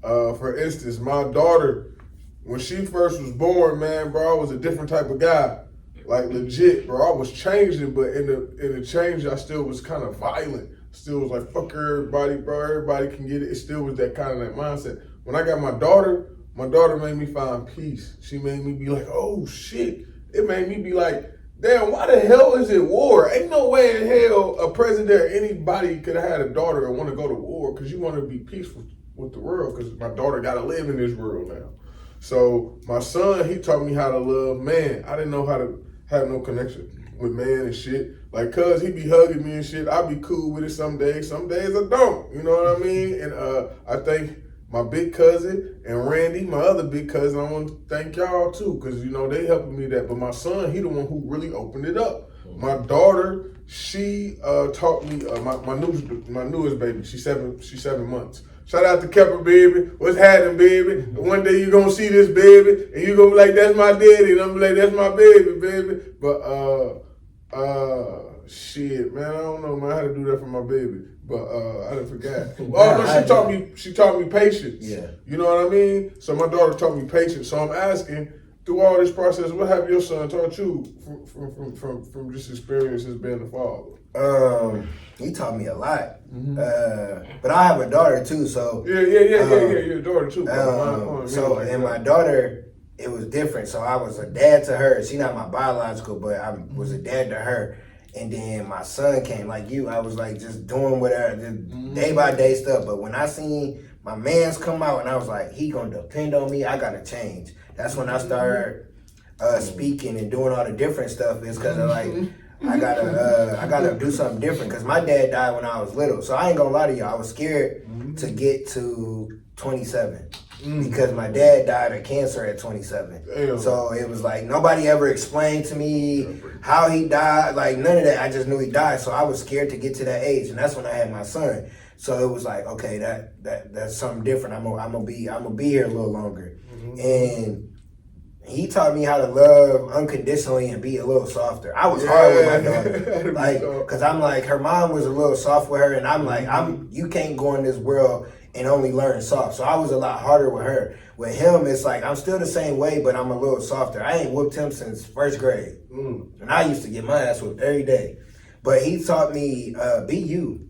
For instance, my daughter, when she first was born, man, bro, I was a different type of guy. Like legit, bro. I was changing, but in the change, I still was kind of violent. Still was like, fuck everybody, bro. Everybody can get it. It still was that kind of that mindset. When I got my daughter made me find peace. She made me be like, oh shit. It made me be like, damn, why the hell is it war? Ain't no way in hell a president or anybody could have had a daughter and want to go to war because you want to be peaceful with the world because my daughter got to live in this world now. So my son, he taught me how to love man. I didn't know how to have no connection with man and shit. Like, cuz he be hugging me and shit. I be cool with it some days I don't. You know what I mean? And I think my big cousin and Randy, my other big cousin, I want to thank y'all too, because, you know, they helping me that. But my son, he the one who really opened it up. My daughter, she taught me, my newest baby, she's 7 months. Shout out to Kepper, baby. What's happening, baby? One day you're going to see this, baby, and you're going to be like, that's my daddy, and I'm going to be like, that's my baby. But, shit, man, I don't know, man, how to do that for my baby. But I done forgot. Well, no, she taught me patience. Yeah. You know what I mean? So my daughter taught me patience. So I'm asking, through all this process, what have your son taught you from just experiences being a father? He taught me a lot. But I have a daughter too, so yeah, your daughter too. my daughter, it was different. So I was a dad to her. She not my biological, but I was a dad to her. And then my son came, like you. I was like just doing whatever, just day by day stuff. But when I seen my man's come out, and I was like, he gonna depend on me. I gotta change. That's when I started speaking and doing all the different stuff. Is because like I gotta do something different. Because my dad died when I was little, so I ain't gonna lie to y'all. I was scared to get to 27. Because my dad died of cancer at 27. Damn. So it was like nobody ever explained to me how he died, like none of that. I just knew he died, so I was scared to get to that age, and that's when I had my son. So it was like, okay, that's something different. I'm gonna be here a little longer. And he taught me how to love unconditionally and be a little softer. I was hard with my daughter, like, cause I'm like, her mom was a little soft with her, and I'm like, you can't go in this world and only learn soft. So I was a lot harder with her. With him, it's like, I'm still the same way, but I'm a little softer. I ain't whooped him since first grade. And I used to get my ass whooped every day. But he taught me, be you.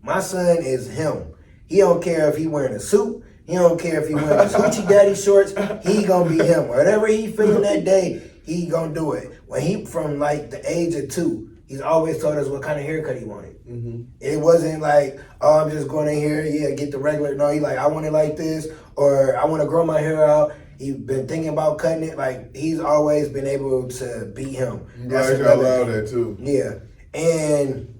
My son is him. He don't care if he wearing a suit. He don't care if he wearing his hoochie daddy shorts. He gonna be him. Whatever he feeling that day, he gonna do it. When he, from like the age of 2, he's always told us what kind of haircut he wanted. It wasn't like, oh, I'm just going in here, get the regular. No, he like, I want it like this, or I want to grow my hair out. He's been thinking about cutting it. Like, he's always been able to be him. That's another thing. That too. Yeah, and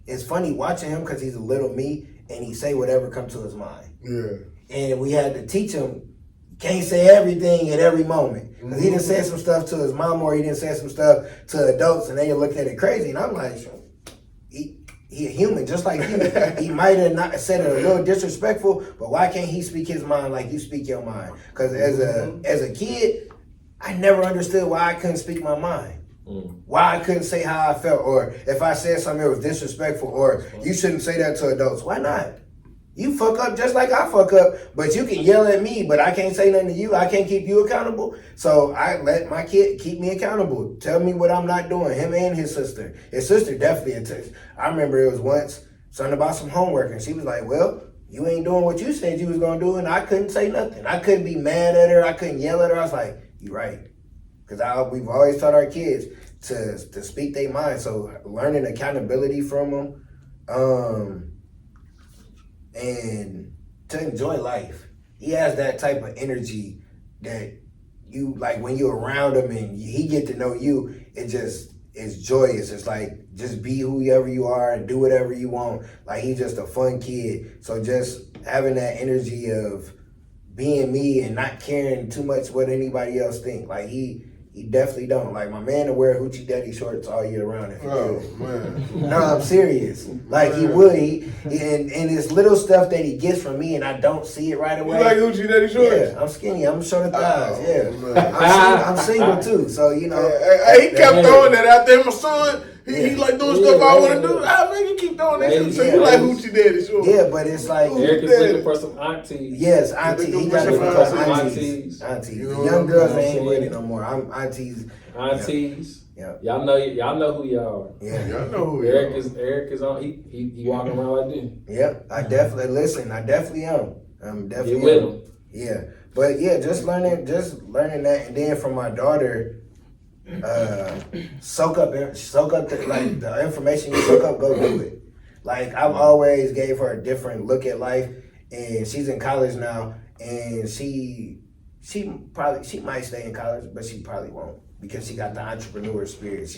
it's funny watching him because he's a little me, and he say whatever comes to his mind. Yeah. And we had to teach him, can't say everything at every moment. Because he done said some stuff to his mom, or he done said some stuff to adults, and they look at it crazy. And I'm like, he a human just like you. He might have not said it a little disrespectful, but why can't he speak his mind like you speak your mind? Because as a kid, I never understood why I couldn't speak my mind. Why I couldn't say how I felt, or if I said something that was disrespectful, or you shouldn't say that to adults. Why not? You fuck up just like I fuck up, but you can yell at me, but I can't say nothing to you. I can't keep you accountable. So I let my kid keep me accountable. Tell me what I'm not doing, him and his sister. His sister definitely a text. I remember it was once something about some homework, and she was like, well, you ain't doing what you said you was going to do, and I couldn't say nothing. I couldn't be mad at her. I couldn't yell at her. I was like, you right. Because we've always taught our kids to speak their mind. So learning accountability from them, and to enjoy life. He has that type of energy that you, like, when you're around him and he get to know you, it's joyous. It's like, just be whoever you are and do whatever you want. Like, he's just a fun kid. So just having that energy of being me and not caring too much what anybody else think. Like, he definitely don't. Like, my man to wear hoochie daddy shorts all year round if he could. Man. No, I'm serious. Like, he would. And it's little stuff that he gets from me, and I don't see it right away. You like hoochie daddy shorts? Yeah, I'm skinny. I'm short of thighs. I'm single too, so you know. He kept throwing that out there. My son, he like doing stuff I want to do. Man, you keep throwing that shit. So you like hoochie daddy shorts? Yeah, but it's like Eric is looking for some aunties. Yes, auntie. He got to find some aunties. You know, The young girls ain't with it no more. I'm aunties. Aunties. Yeah. Y'all know who y'all are. Yeah. Y'all know who Eric is on. He walking around like this. Yep. I definitely am. I'm definitely Get with am. him. Yeah. But yeah, just learning that, and then from my daughter, soak up the information you soak up, go do it. Like, I've always gave her a different look at life, and she's in college now, and she might stay in college, but she probably won't, because she got the entrepreneur spirit.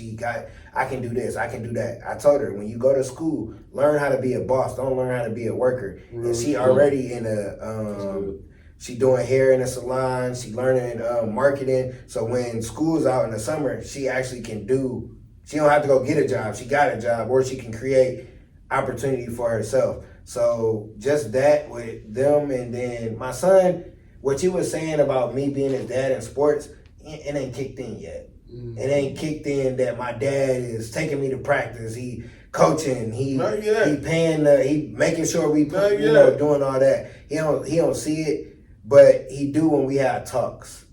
I can do this, I can do that. I told her, when you go to school, learn how to be a boss, don't learn how to be a worker. And she already in she doing hair in a salon, she learning marketing. So when school's out in the summer, she actually she don't have to go get a job. She got a job, or she can create opportunity for herself. So just that with them. And then my son, what you were saying about me being his dad in sports, it ain't kicked in yet. It ain't kicked in that my dad is taking me to practice. He coaching. He paying. He making sure we doing all that. He don't see it, but he do when we have talks.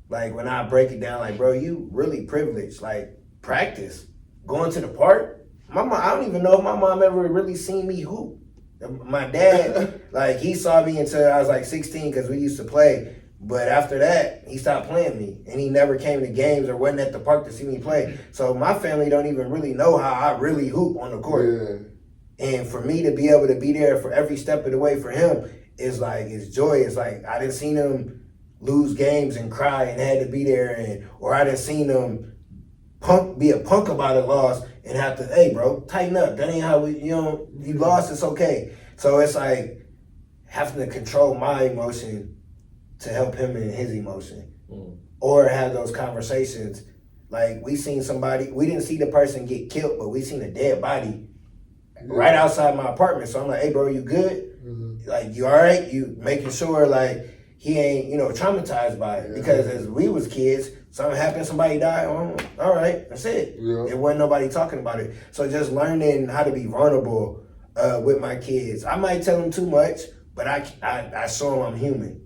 Like, when I break it down, like, bro, you really privileged. Like, practice, going to the park. My mom, I don't even know if my mom ever really seen me hoop. My dad, like, he saw me until I was like 16 because we used to play. But after that, he stopped playing me, and he never came to games or wasn't at the park to see me play. So my family don't even really know how I really hoop on the court. Yeah. And for me to be able to be there for every step of the way for him is like, it's joy. It's like, I didn't see him lose games and cry and had to be there, or I didn't see him be a punk about a loss and have to, hey, bro, tighten up. That ain't how we, you lost, it's okay. So it's like having to control my emotion to help him in his emotion. Or have those conversations. Like, we seen somebody, we didn't see the person get killed, but we seen a dead body right outside my apartment. So I'm like, hey, bro, you good? Like, you all right? You making sure, like, he ain't, traumatized by it. Because as we was kids, something happened, somebody died, all right, that's it. There wasn't nobody talking about it. So just learning how to be vulnerable with my kids. I might tell them too much, but I show them I'm human.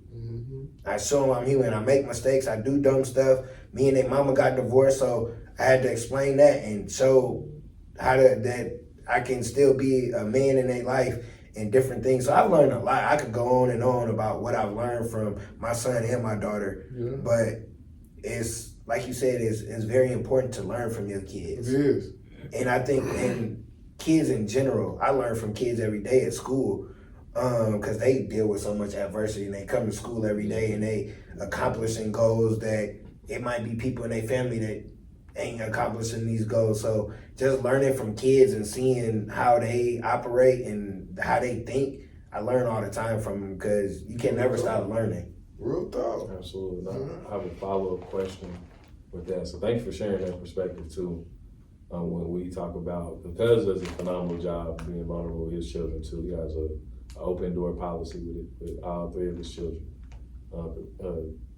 I show them I'm human. I make mistakes. I do dumb stuff. Me and their mama got divorced, so I had to explain that and show that I can still be a man in their life and different things. So I've learned a lot. I could go on and on about what I've learned from my son and my daughter. But it's, like you said, it's very important to learn from your kids. It is. And I think, and kids in general, I learn from kids every day at school. Because they deal with so much adversity and they come to school every day and they accomplishing goals that it might be people in their family that ain't accomplishing these goals. So just learning from kids and seeing how they operate and how they think, I learn all the time from them because you can never stop learning. Real talk. Absolutely. I have a follow-up question with that. So thanks for sharing that perspective too. When we talk about, because does a phenomenal job being vulnerable with his children too. He has an open door policy with all three of his children.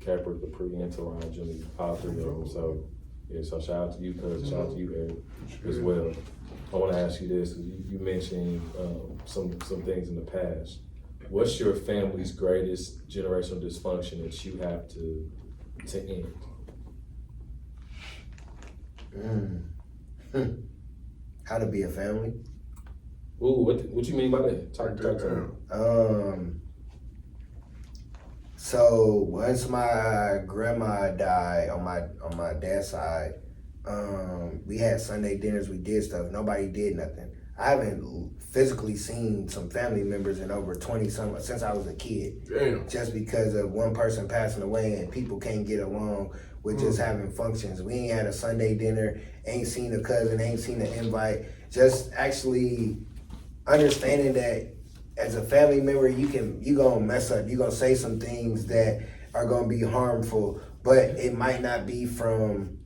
Capper, Capri, and Teron Jr., all three of them. So, yeah, so shout out to you, cuz. Shout out to you, Eric, as well. I want to ask you this. You mentioned some things in the past. What's your family's greatest generational dysfunction that you have to end? How to be a family? Ooh, what you mean by that? Talk to me. So once my grandma died on my dad's side, we had Sunday dinners, we did stuff. Nobody did nothing. I haven't physically seen some family members in over 20 since I was a kid. Damn. Just because of one person passing away and people can't get along with just having functions. We ain't had a Sunday dinner, ain't seen a cousin, ain't seen an invite. Just actually understanding that as a family member, you gonna mess up. You gonna say some things that are gonna be harmful, but it might not be from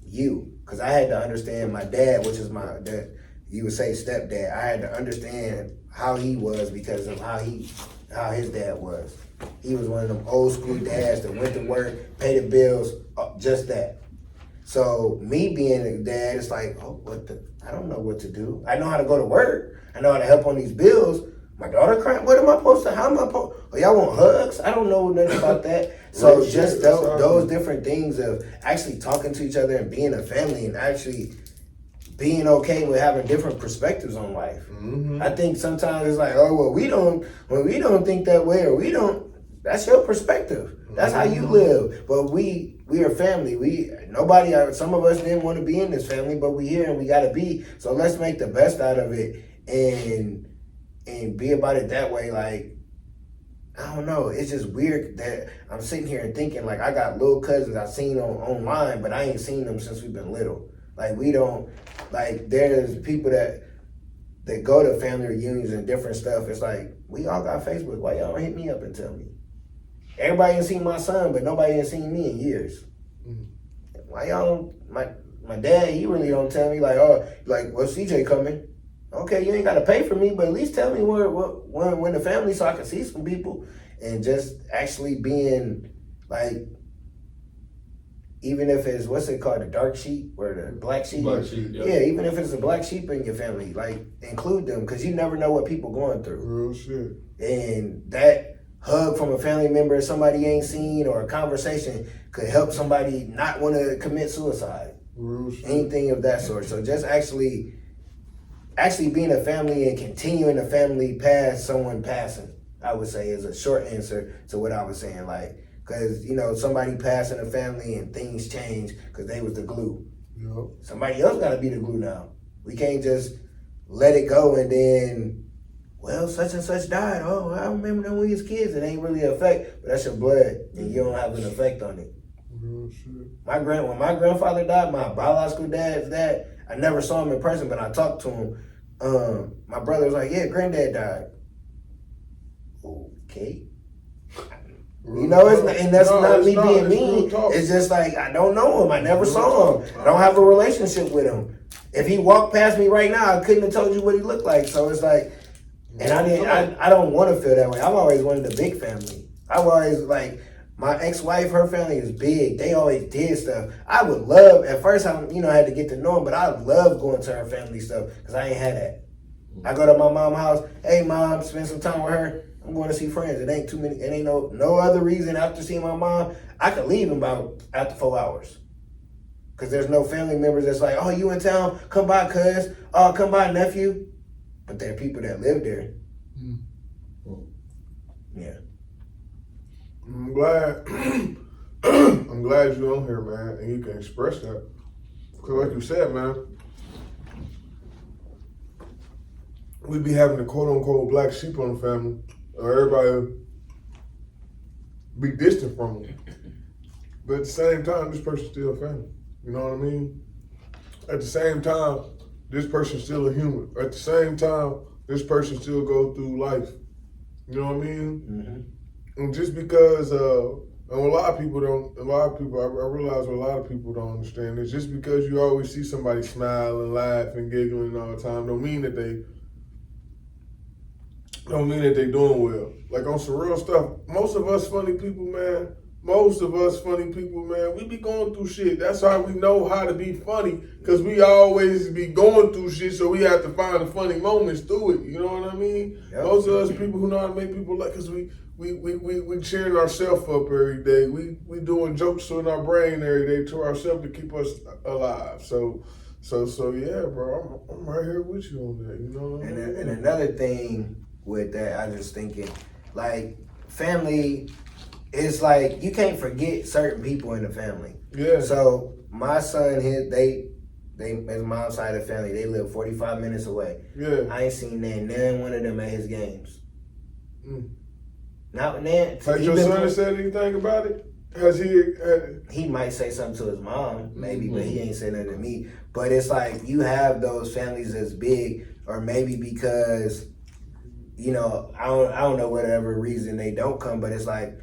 you. Cause I had to understand my dad, which is you would say stepdad. I had to understand how he was because of how his dad was. He was one of them old school dads that went to work, paid the bills, just that. So me being a dad, it's like, I don't know what to do. I know how to go to work. I know how to help on these bills. My daughter crying, what am I supposed to, how am I supposed, y'all want hugs? I don't know nothing about that. So just those different things of actually talking to each other and being a family and actually being okay with having different perspectives on life. I think sometimes it's like, we don't think that way, or that's your perspective. That's how you live. But we are family. Some of us didn't want to be in this family, but we here and we gotta be. So let's make the best out of it and be about it that way. Like, I don't know. It's just weird that I'm sitting here and thinking, like, I got little cousins I've seen online, but I ain't seen them since we've been little. Like, there's people that go to family reunions and different stuff. It's like, we all got Facebook. Why y'all don't hit me up and tell me? Everybody ain't seen my son, but nobody ain't seen me in years. Why y'all my dad, he really don't tell me, when's CJ coming? Okay, you ain't got to pay for me, but at least tell me when the family so I can see some people. And just actually being like, even if it's, what's it called, the dark sheep or the black sheep? Black sheep, yeah. Yeah, even if it's a black sheep in your family, like, include them because you never know what people going through. Real shit. And that hug from a family member somebody ain't seen or a conversation could help somebody not want to commit suicide. Real shit. Anything of that sort. So just actually actually being a family and continuing a family past someone passing, I would say, is a short answer to what I was saying. Like, because, you know, somebody passed in a family and things change because they was the glue. Yep. Somebody else got to be the glue now. We can't just let it go and then, well, such and such died. Oh, I remember them when we was kids. It ain't really an effect, but that's your blood, and you don't have an effect on it. Real shit. When my grandfather died, my biological dad's dad, I never saw him in person, but I talked to him. My brother was like, yeah, granddad died. Okay. You know, that's not me being mean. It's just like, I don't know him. I never saw him. I don't have a relationship with him. If he walked past me right now, I couldn't have told you what he looked like. So it's like, and I don't want to feel that way. I've always wanted a big family. I've always, like, my ex-wife, her family is big. They always did stuff. I would love, at first I had to get to know them, but I love going to her family stuff because I ain't had that. I go to my mom's house, hey mom, spend some time with her. I'm going to see friends. It ain't too many, it ain't no other reason after seeing my mom. I could leave in about after 4 hours. Because there's no family members that's like, oh, you in town? Come by, cuz. Oh, come by, nephew. But there are people that live there. Yeah. I'm glad I'm glad you're on here, man, and you can express that. Because like you said, man, we be having the quote-unquote black sheep on the family, or everybody be distant from them. But at the same time, this person's still a family. You know what I mean? At the same time, this person's still a human. At the same time, this person still go through life. You know what I mean? Mm-hmm. And just because, and I realize what a lot of people don't understand is just because you always see somebody smile and laugh and giggling all the time don't mean that they doing well. Like on some real stuff, most of us funny people, man, we be going through shit. That's how we know how to be funny, because we always be going through shit, so we have to find the funny moments through it. You know what I mean? Yep. Most of us people who know how to make people laugh, because we cheering ourselves up every day. We doing jokes in our brain every day to ourselves to keep us alive. So yeah, bro, I'm right here with you on that. You know what I mean? And another thing with that, I just thinking, like, family, it's like you can't forget certain people in the family. Yeah. So my son, his mom's side of the family, they live 45 minutes away. Yeah. I ain't seen none one of them at his games. Mm. Not then. Has your son said anything about it? Has he? He might say something to his mom, maybe, but he ain't said nothing to me. But it's like you have those families that's big, or maybe because, you know, I don't know whatever reason they don't come, but it's like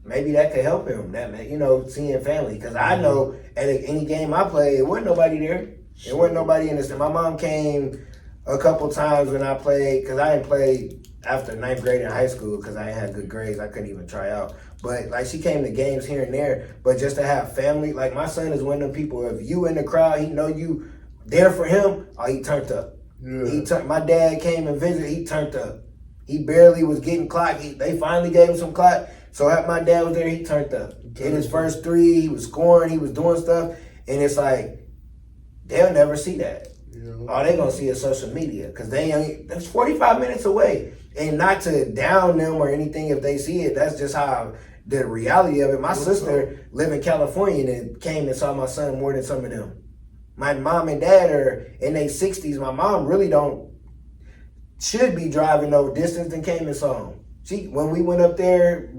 maybe that could help him. That, you know, seeing family, because I know at any game I played, it wasn't nobody there. There wasn't nobody in this. My mom came a couple times when I played, because I didn't play after 9th grade in high school because I didn't have good grades. I couldn't even try out. But like she came to games here and there. But just to have family, like my son is one of them people. If you in the crowd, he know you there for him. Oh, he turned up. Yeah. My dad came and visited. He turned up. He barely was getting clock. They finally gave him some clock. So after my dad was there, he turned up. In his first 3, he was scoring. He was doing stuff. And it's like they'll never see that. Yeah. All they gonna see is social media, because that's 45 minutes away. And not to down them or anything if they see it. That's just how the reality of it. My sister live in California and came and saw my son more than some of them. My mom and dad are in their 60s. My mom really should be driving no distance and came and saw him. When we went up there,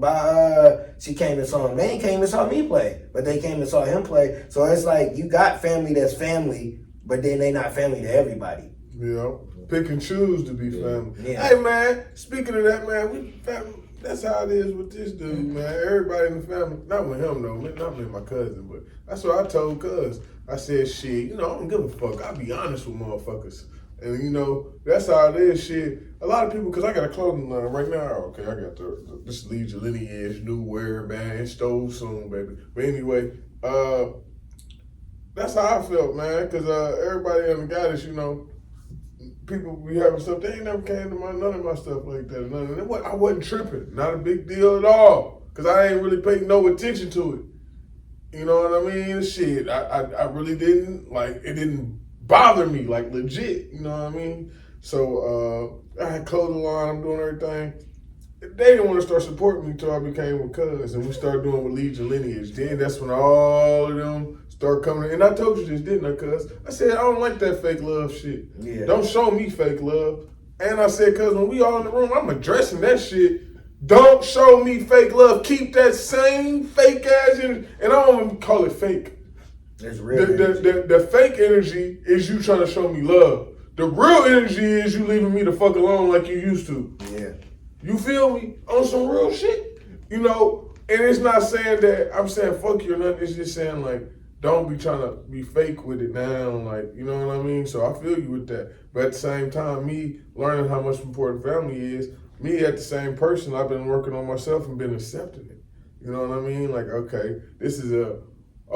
she came and saw him. They ain't came and saw me play, but they came and saw him play. So it's like you got family that's family, but then they not family to everybody. Yeah, pick and choose to be family. Yeah. Hey man, speaking of that, man, we family. That's how it is with this dude, man. Everybody in the family, not with him though, not with my cousin, but that's what I told cuz. I said, shit, you know, I don't give a fuck. I'll be honest with motherfuckers. And you know, that's how it is, shit. A lot of people, because I got a clothing line right now. Okay, I got this Lead Your Lineage, new wear, man. Stole soon, baby. But anyway, that's how I felt, man. Because everybody on the guidance, you know, people be having stuff. They ain't never came to none of my stuff like that. I wasn't tripping. Not a big deal at all. Because I ain't really paying no attention to it. You know what I mean? Shit, I really didn't. Like, it didn't bother me, like legit, you know what I mean? So I had clothing line, I'm doing everything. They didn't want to start supporting me until I became with Cuz, and we started doing with Lead Your Lineage. Then that's when all of them start coming in. And I told you this, didn't I, Cuz? I said, I don't like that fake love shit. Yeah. Don't show me fake love. And I said, Cuz, when we all in the room, I'm addressing that shit. Don't show me fake love. Keep that same fake ass energy. And I don't even call it fake. It's real. The fake energy is you trying to show me love. The real energy is you leaving me the fuck alone like you used to. Yeah. You feel me? On some real shit. You know, and it's not saying that I'm saying fuck you or nothing. It's just saying like, don't be trying to be fake with it now. Like, you know what I mean? So I feel you with that. But at the same time, me learning how much important family is, me at the same person, I've been working on myself and been accepting it. You know what I mean? Like, okay, this is a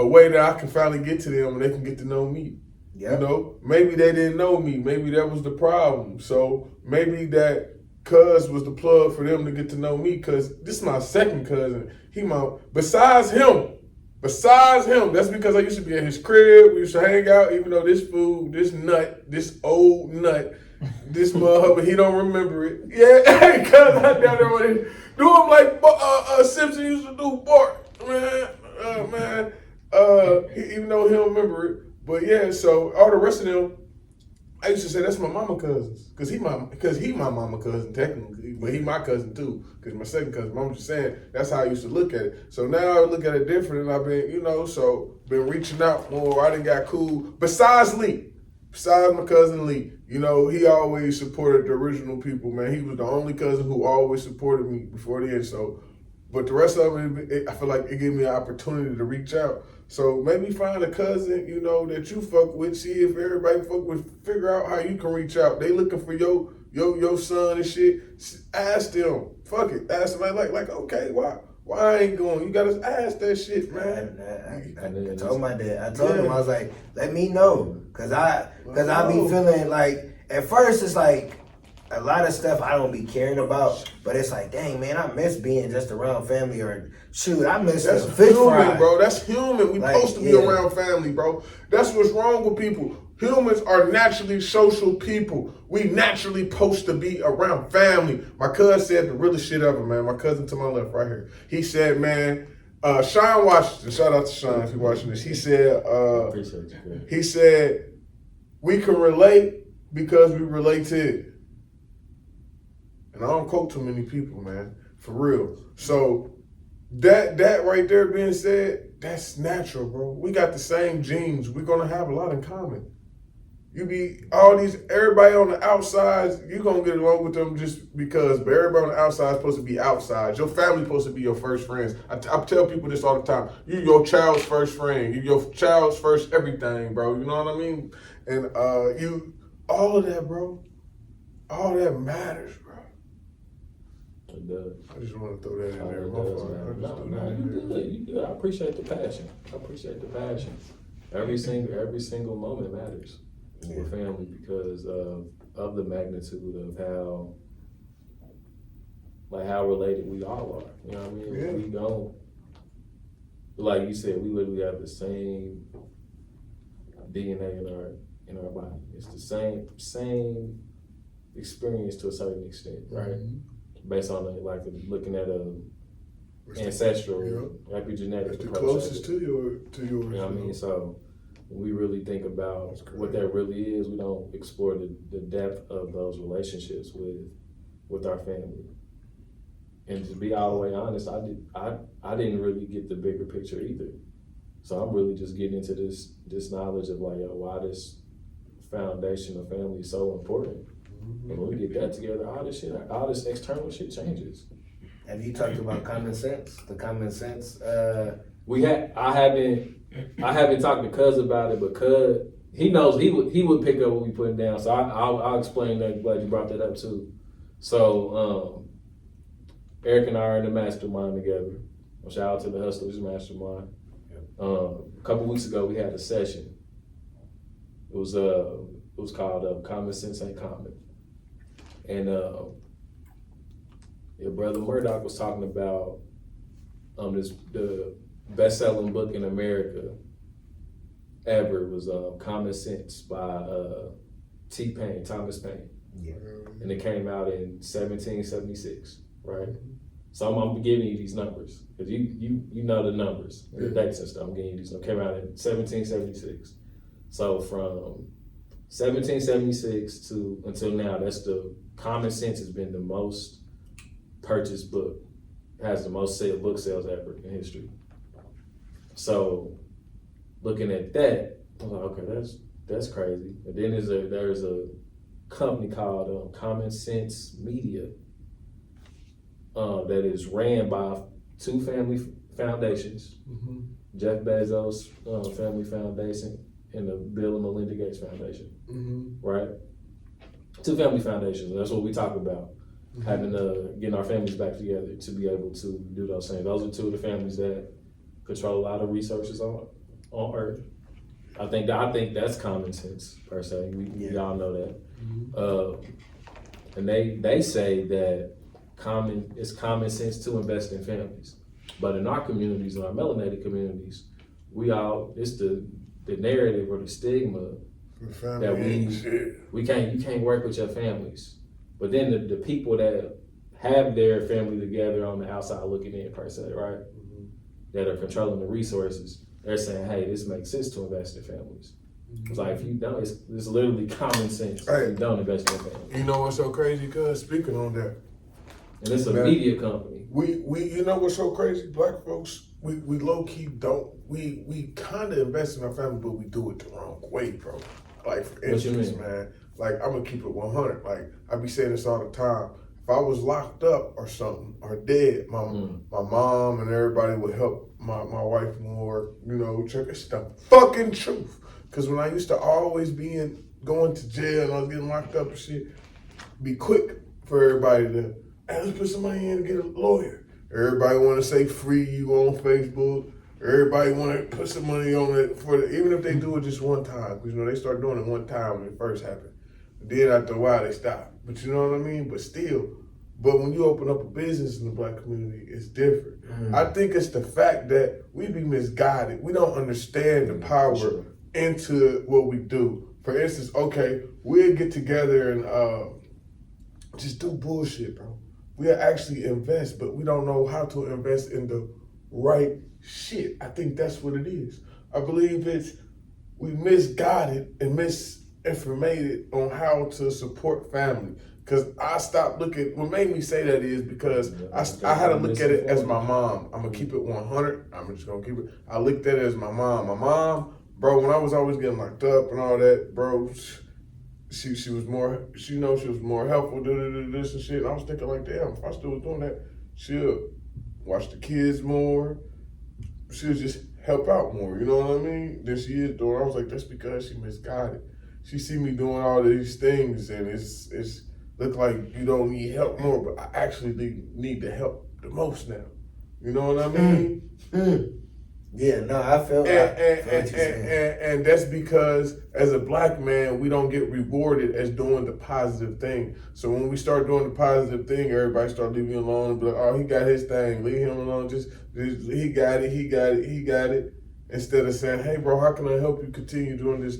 way that I can finally get to them and they can get to know me. Yep. You know, maybe they didn't know me. Maybe that was the problem. So maybe that Cuz was the plug for them to get to know me, because this is my second cousin. Besides him, that's because I used to be at his crib. We used to hang out, even though this fool, this old nut, this motherfucker, he don't remember it. Yeah, Cuz I down there with him. Do him like Simpson used to do Bart, man. Even though he don't remember it. But yeah, so all the rest of them, I used to say that's my mama cousins, because he my mama cousin technically, but he my cousin too, because my second cousin. I'm just saying that's how I used to look at it. So now I look at it different, and I've been, been reaching out more. I done got cool. Besides my cousin Lee, he always supported the original people, man. He was the only cousin who always supported me before the end. So, but the rest of it, I feel like it gave me an opportunity to reach out. So maybe find a cousin, that you fuck with. See if everybody fuck with. Figure out how you can reach out. They looking for your son and shit. Ask them. Fuck it. Ask them like okay, why I ain't going? You gotta ask that shit, man. I told my dad. I told him, I was like, let me know, cause I be feeling like at first it's like a lot of stuff I don't be caring about, but it's like, dang man, I miss being just around family, or shoot, I miss that's the fish human, fry. bro. That's human. We supposed to be around family, bro. That's what's wrong with people. Humans are naturally social people. We naturally supposed to be around family. My cousin said the realest shit ever, man. My cousin to my left right here. He said, man, Sean Washington, shout out to Sean if you're watching this. He said, we can relate because we relate to it. And I don't quote too many people, man, for real. So that right there being said, that's natural, bro. We got the same genes. We're gonna have a lot in common. Everybody on the outside, you're gonna get along with them just because, but everybody on the outside is supposed to be outside. Your family supposed to be your first friends. I tell people this all the time. You your child's first friend. You your child's first everything, bro. You know what I mean? And all of that, bro. All that matters, bro. It does. I just want to throw that in there. You good. I appreciate the passion. Every single moment matters with family because of the magnitude of how related we all are. You know what I mean? Yeah. We don't, like you said, we literally have the same DNA in our body. It's the same experience to a certain extent, right? Mm-hmm. Based on looking at ancestral epigenetics. It's the closest to yours. You know what I mean? So when we really think about what that really is, we don't explore the depth of those relationships with our family. And to be all the way honest, I didn't really get the bigger picture either. So I'm really just getting into this knowledge of why this foundation of family is so important. And when we get that together, all this external shit changes. Have you talked about common sense? The common sense. I haven't talked to Cuz about it, but Cuz, he knows he would pick up what we putting down. So I'll explain that. I'm glad you brought that up too. So Eric and I are in the mastermind together. Shout out to the Hustlers Mastermind. A couple weeks ago we had a session. It was called Common Sense Ain't Common. And your brother Murdoch was talking about the best-selling book in America ever was Common Sense by Thomas Paine. Yeah. And it came out in 1776, right? So I'm giving you these numbers because you know the numbers, the dates and stuff. I'm giving you these. It came out in 1776. So from 1776 to until now, that's the Common Sense has been the most purchased book, has the most book sales ever in history. So looking at that, I was like, okay, that's crazy. And then there's a company called Common Sense Media that is ran by two family foundations, Jeff Bezos Family Foundation and the Bill and Melinda Gates Foundation, right? Two family foundations. That's what we talk about, having getting our families back together to be able to do those things. Those are two of the families that control a lot of resources on Earth. I think that's common sense per se. We all know that. And they say that it's common sense to invest in families. But in our communities, in our melanated communities, it's the narrative or the stigma that you can't work with your families. But then the people that have their family together on the outside looking in per se, right? That are controlling the resources, they're saying, hey, this makes sense to invest in families. It's like, if you don't, it's literally common sense. Hey, you don't invest in families. You know what's so crazy, cuz, speaking on that. And it's a media company. We you know what's so crazy? Black folks, we low-key don't, we kind of invest in our family, but we do it the wrong way, bro. Like, for instance, man, like, I'm gonna keep it 100. Like, I be saying this all the time. If I was locked up or something, or dead, my mom and everybody would help my wife more, check. It's the fucking truth. Because when I used to always be going to jail and I was getting locked up and shit, be quick for everybody to, hey, let's put some money in to get a lawyer. Everybody want to say free, you go on Facebook. Everybody want to put some money on it, even if they do it just one time. Because, they start doing it one time when it first happened. Then after a while, they stop. But you know what I mean? But still. But when you open up a business in the Black community, it's different. I think it's the fact that we be misguided. We don't understand the power into what we do. For instance, okay, we'll get together and just do bullshit, bro. We'll actually invest, but we don't know how to invest in the right shit. I think that's what it is. I believe we misguided and misinformated on how to support family. Because I stopped looking, what made me say that is because I had to look at it as my mom. I'm going to keep it 100. I'm just going to keep it. I looked at it as my mom. My mom, bro, when I was always getting locked up and all that, bro, she was more, she was more helpful, this and shit. And I was thinking like, damn, if I still was doing that, she'll watch the kids more. She'll just help out more, you know what I mean? Than she is doing. I was like, that's because she misguided. She see me doing all these things and it's look like you don't need help more, but I actually need the help the most now. You know what I mean? Yeah, no, I feel what you're saying. And that's because as a Black man, we don't get rewarded as doing the positive thing. So when we start doing the positive thing, everybody start leaving him alone and be like, oh, he got his thing, leave him alone, just he got it. Instead of saying, hey, bro, how can I help you continue doing this?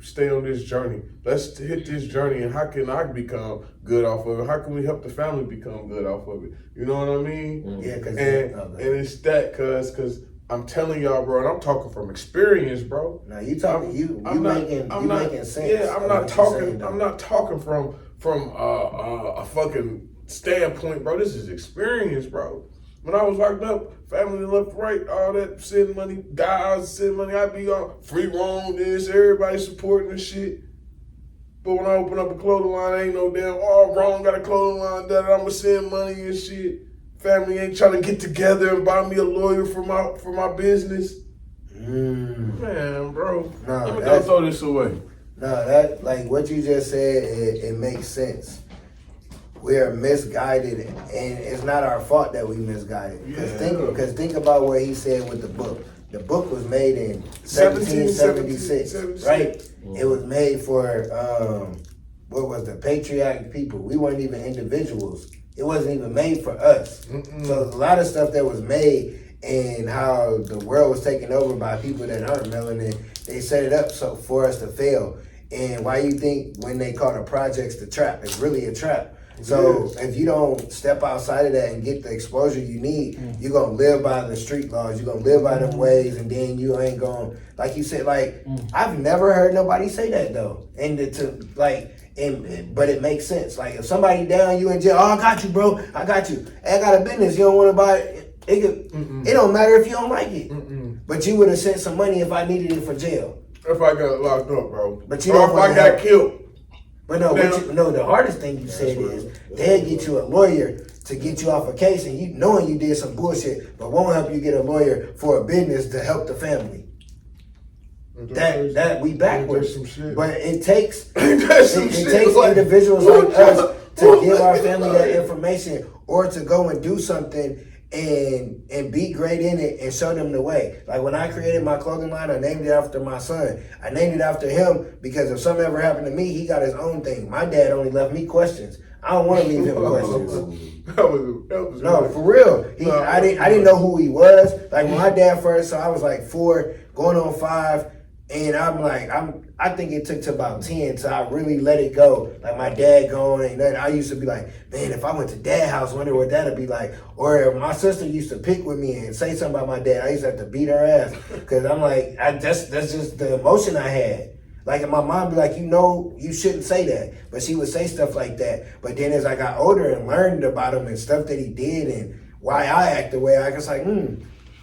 Stay on this journey. Let's hit this journey, and how can I become good off of it? How can we help the family become good off of it? You know what I mean? Yeah, and it's that, cause I'm telling y'all, bro, and I'm talking from experience, bro. No, you talking, you making sense. Yeah, I'm not talking from a fucking standpoint, bro. This is experience, bro. When I was locked up, family left, right, all that, sending money, guys sending money, I be on free roam, this, everybody supporting this shit. But when I open up a clothing line, ain't no damn, wrong, got a clothing line, that I'ma send money and shit. Family ain't trying to get together and buy me a lawyer for my business. Man, bro, let me go throw this away. No, that, like what you just said, it makes sense. We are misguided, and it's not our fault that we misguided. Because think about what he said with the book. The book was made in 1776, right? It was made for patriotic people. We weren't even individuals. It wasn't even made for us. So a lot of stuff that was made and how the world was taken over by people that aren't melanin they set it up so for us to fail. And why you think when they call the projects the trap, it's really a trap. So if you don't step outside of that and get the exposure you need, you're gonna live by the street laws. You're gonna live by them ways, and then you ain't gonna, like you said, like I've never heard nobody say that though. And but it makes sense. Like if somebody down you in jail, oh I got you, bro, I got you. I got a business. You don't want to buy it. It don't matter if you don't like it. But you would have sent some money if I needed it for jail. If I got locked up, bro. But you or don't if wanna I got killed. But no, the hardest thing you said is they'll get you a lawyer to get you off a case, and you knowing you did some bullshit, but won't help you get a lawyer for a business to help the family. That we backwards. But it takes individuals like us to give our family that information, or to go and do something and be great in it and show them the way. Like when I created my clothing line, I named it after my son. I named it after him because if something ever happened to me, he got his own thing. My dad only left me questions. I don't want to leave him questions. That was No, for real. I didn't know who he was. Like when my dad first, so I was like 4, going on 5, and I think it took to about 10 till I really let it go. Like my dad gone, and then I used to be like, man, if I went to dad's house, wonder what that'd be like. Or my sister used to pick with me and say something about my dad. I used to have to beat her ass because I'm like, that's just the emotion I had. Like, and my mom be like, you shouldn't say that. But she would say stuff like that. But then as I got older and learned about him and stuff that he did and why I act the way I was like,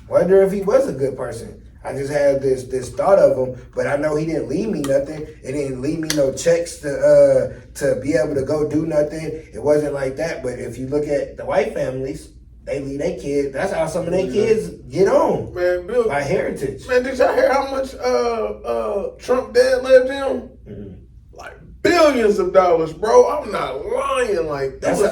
wonder if he was a good person. I just had this thought of him, but I know he didn't leave me nothing. It didn't leave me no checks to be able to go do nothing. It wasn't like that. But if you look at the white families, they leave their kids. That's how some of their kids get on. Man, Bill, by heritage. Man, did y'all hear how much Trump dad left him? Like billions of dollars, bro. I'm not lying. Like that's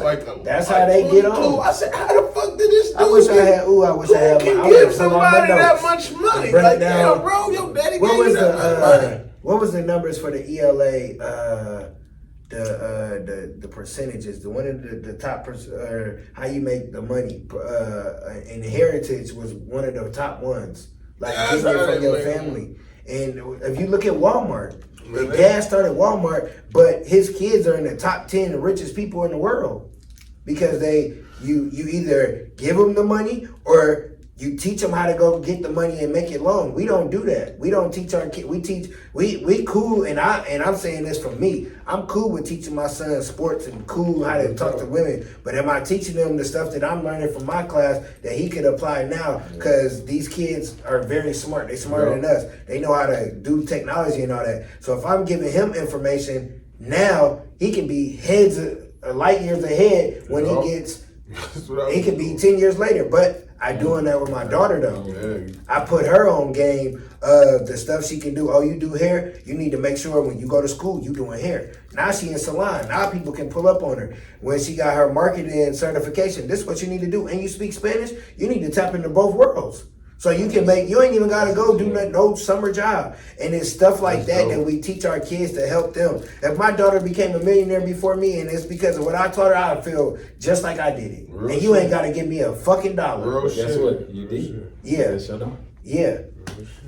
how they get on. I said, how the fuck did this dude? I wish I had. I wish I had. Who can give somebody that much money? Like, damn, bro, your daddy gave you that much money. What was the numbers for the ELA? The percentages, the one of the top, how you make the money, and heritage was one of the top ones. Like getting it from your family. And if you look at Walmart, the dad started Walmart, but his kids are in the top 10 richest people in the world because you either give them the money or you teach them how to go get the money and make it long. We don't do that. We don't teach our kids. We cool, and I'm saying this from me. I'm cool with teaching my son sports and cool how to talk to women. But am I teaching them the stuff that I'm learning from my class that he could apply now? Because these kids are very smart. They're smarter than us. They know how to do technology and all that. So if I'm giving him information now, he can be light years ahead when he gets. It could be 10 years later, but I doing that with my daughter though. Yeah. I put her on game of the stuff she can do. Oh, you do hair? You need to make sure when you go to school, you doing hair. Now she in salon. Now people can pull up on her. When she got her marketing certification, this is what you need to do. And you speak Spanish, you need to tap into both worlds. So you ain't even got to go do no summer job. And it's stuff like that we teach our kids to help them. If my daughter became a millionaire before me and it's because of what I taught her, I feel just like I did it. And you ain't got to give me a fucking dollar. Guess what? You did. Yeah. Yeah.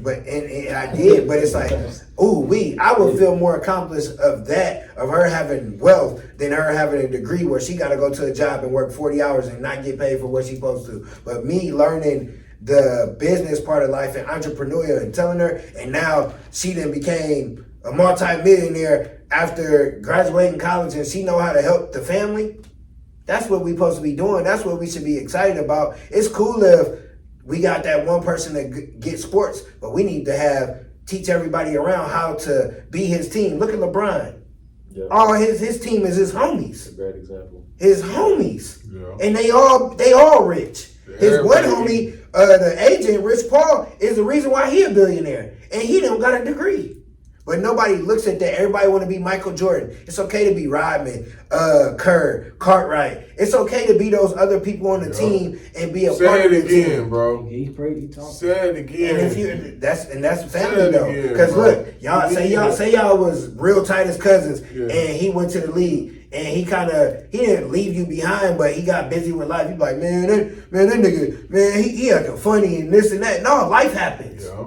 But and I did, but it's like, I would feel more accomplished of her having wealth than her having a degree where she got to go to a job and work 40 hours and not get paid for what she's supposed to. But me learning the business part of life and entrepreneurial and telling her, and now she then became a multi-millionaire after graduating college and she know how to help the family. That's what we supposed to be doing. That's what we should be excited about. It's cool if we got that one person that gets sports, but we need to teach everybody around how to be his team. Look at LeBron. Yeah. All his team is his homies. That's a great example. His homies. Yeah. And they all rich. His one homie, the agent, Rich Paul, is the reason why he a billionaire. And he don't got a degree. But nobody looks at that. Everybody want to be Michael Jordan. It's okay to be Rodman, Kerr, Cartwright. It's okay to be those other people on the team and be a part of the team. Say it again, bro. Say it again. And that's family though. Because look, y'all say y'all was real tight as cousins, and he went to the league. And he didn't leave you behind, but he got busy with life. You be like, man, that nigga, man, he acting funny and this and that. No, life happens. Yeah.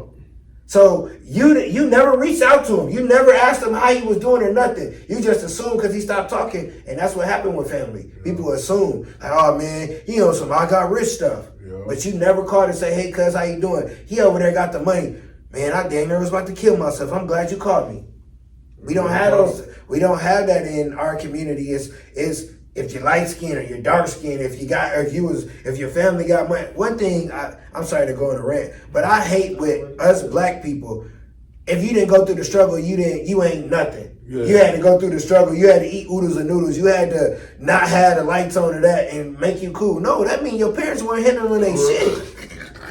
So you never reached out to him. You never asked him how he was doing or nothing. You just assumed because he stopped talking, and that's what happened with family. People assume, like, oh man, he on some I got rich stuff. Yeah. But you never called and say, hey cuz, how you doing? He over there got the money. Man, I dang near was about to kill myself. I'm glad you called me. We don't have those. We don't have that in our community. It's if you're light skinned or you're dark skinned, if your family got money. One thing, I'm sorry to go on a rant, but I hate with us black people. If you didn't go through the struggle, you ain't nothing. Yeah. You had to go through the struggle. You had to eat oodles and noodles. You had to not have the lights on or that and make you cool. No, that means your parents weren't handling their shit.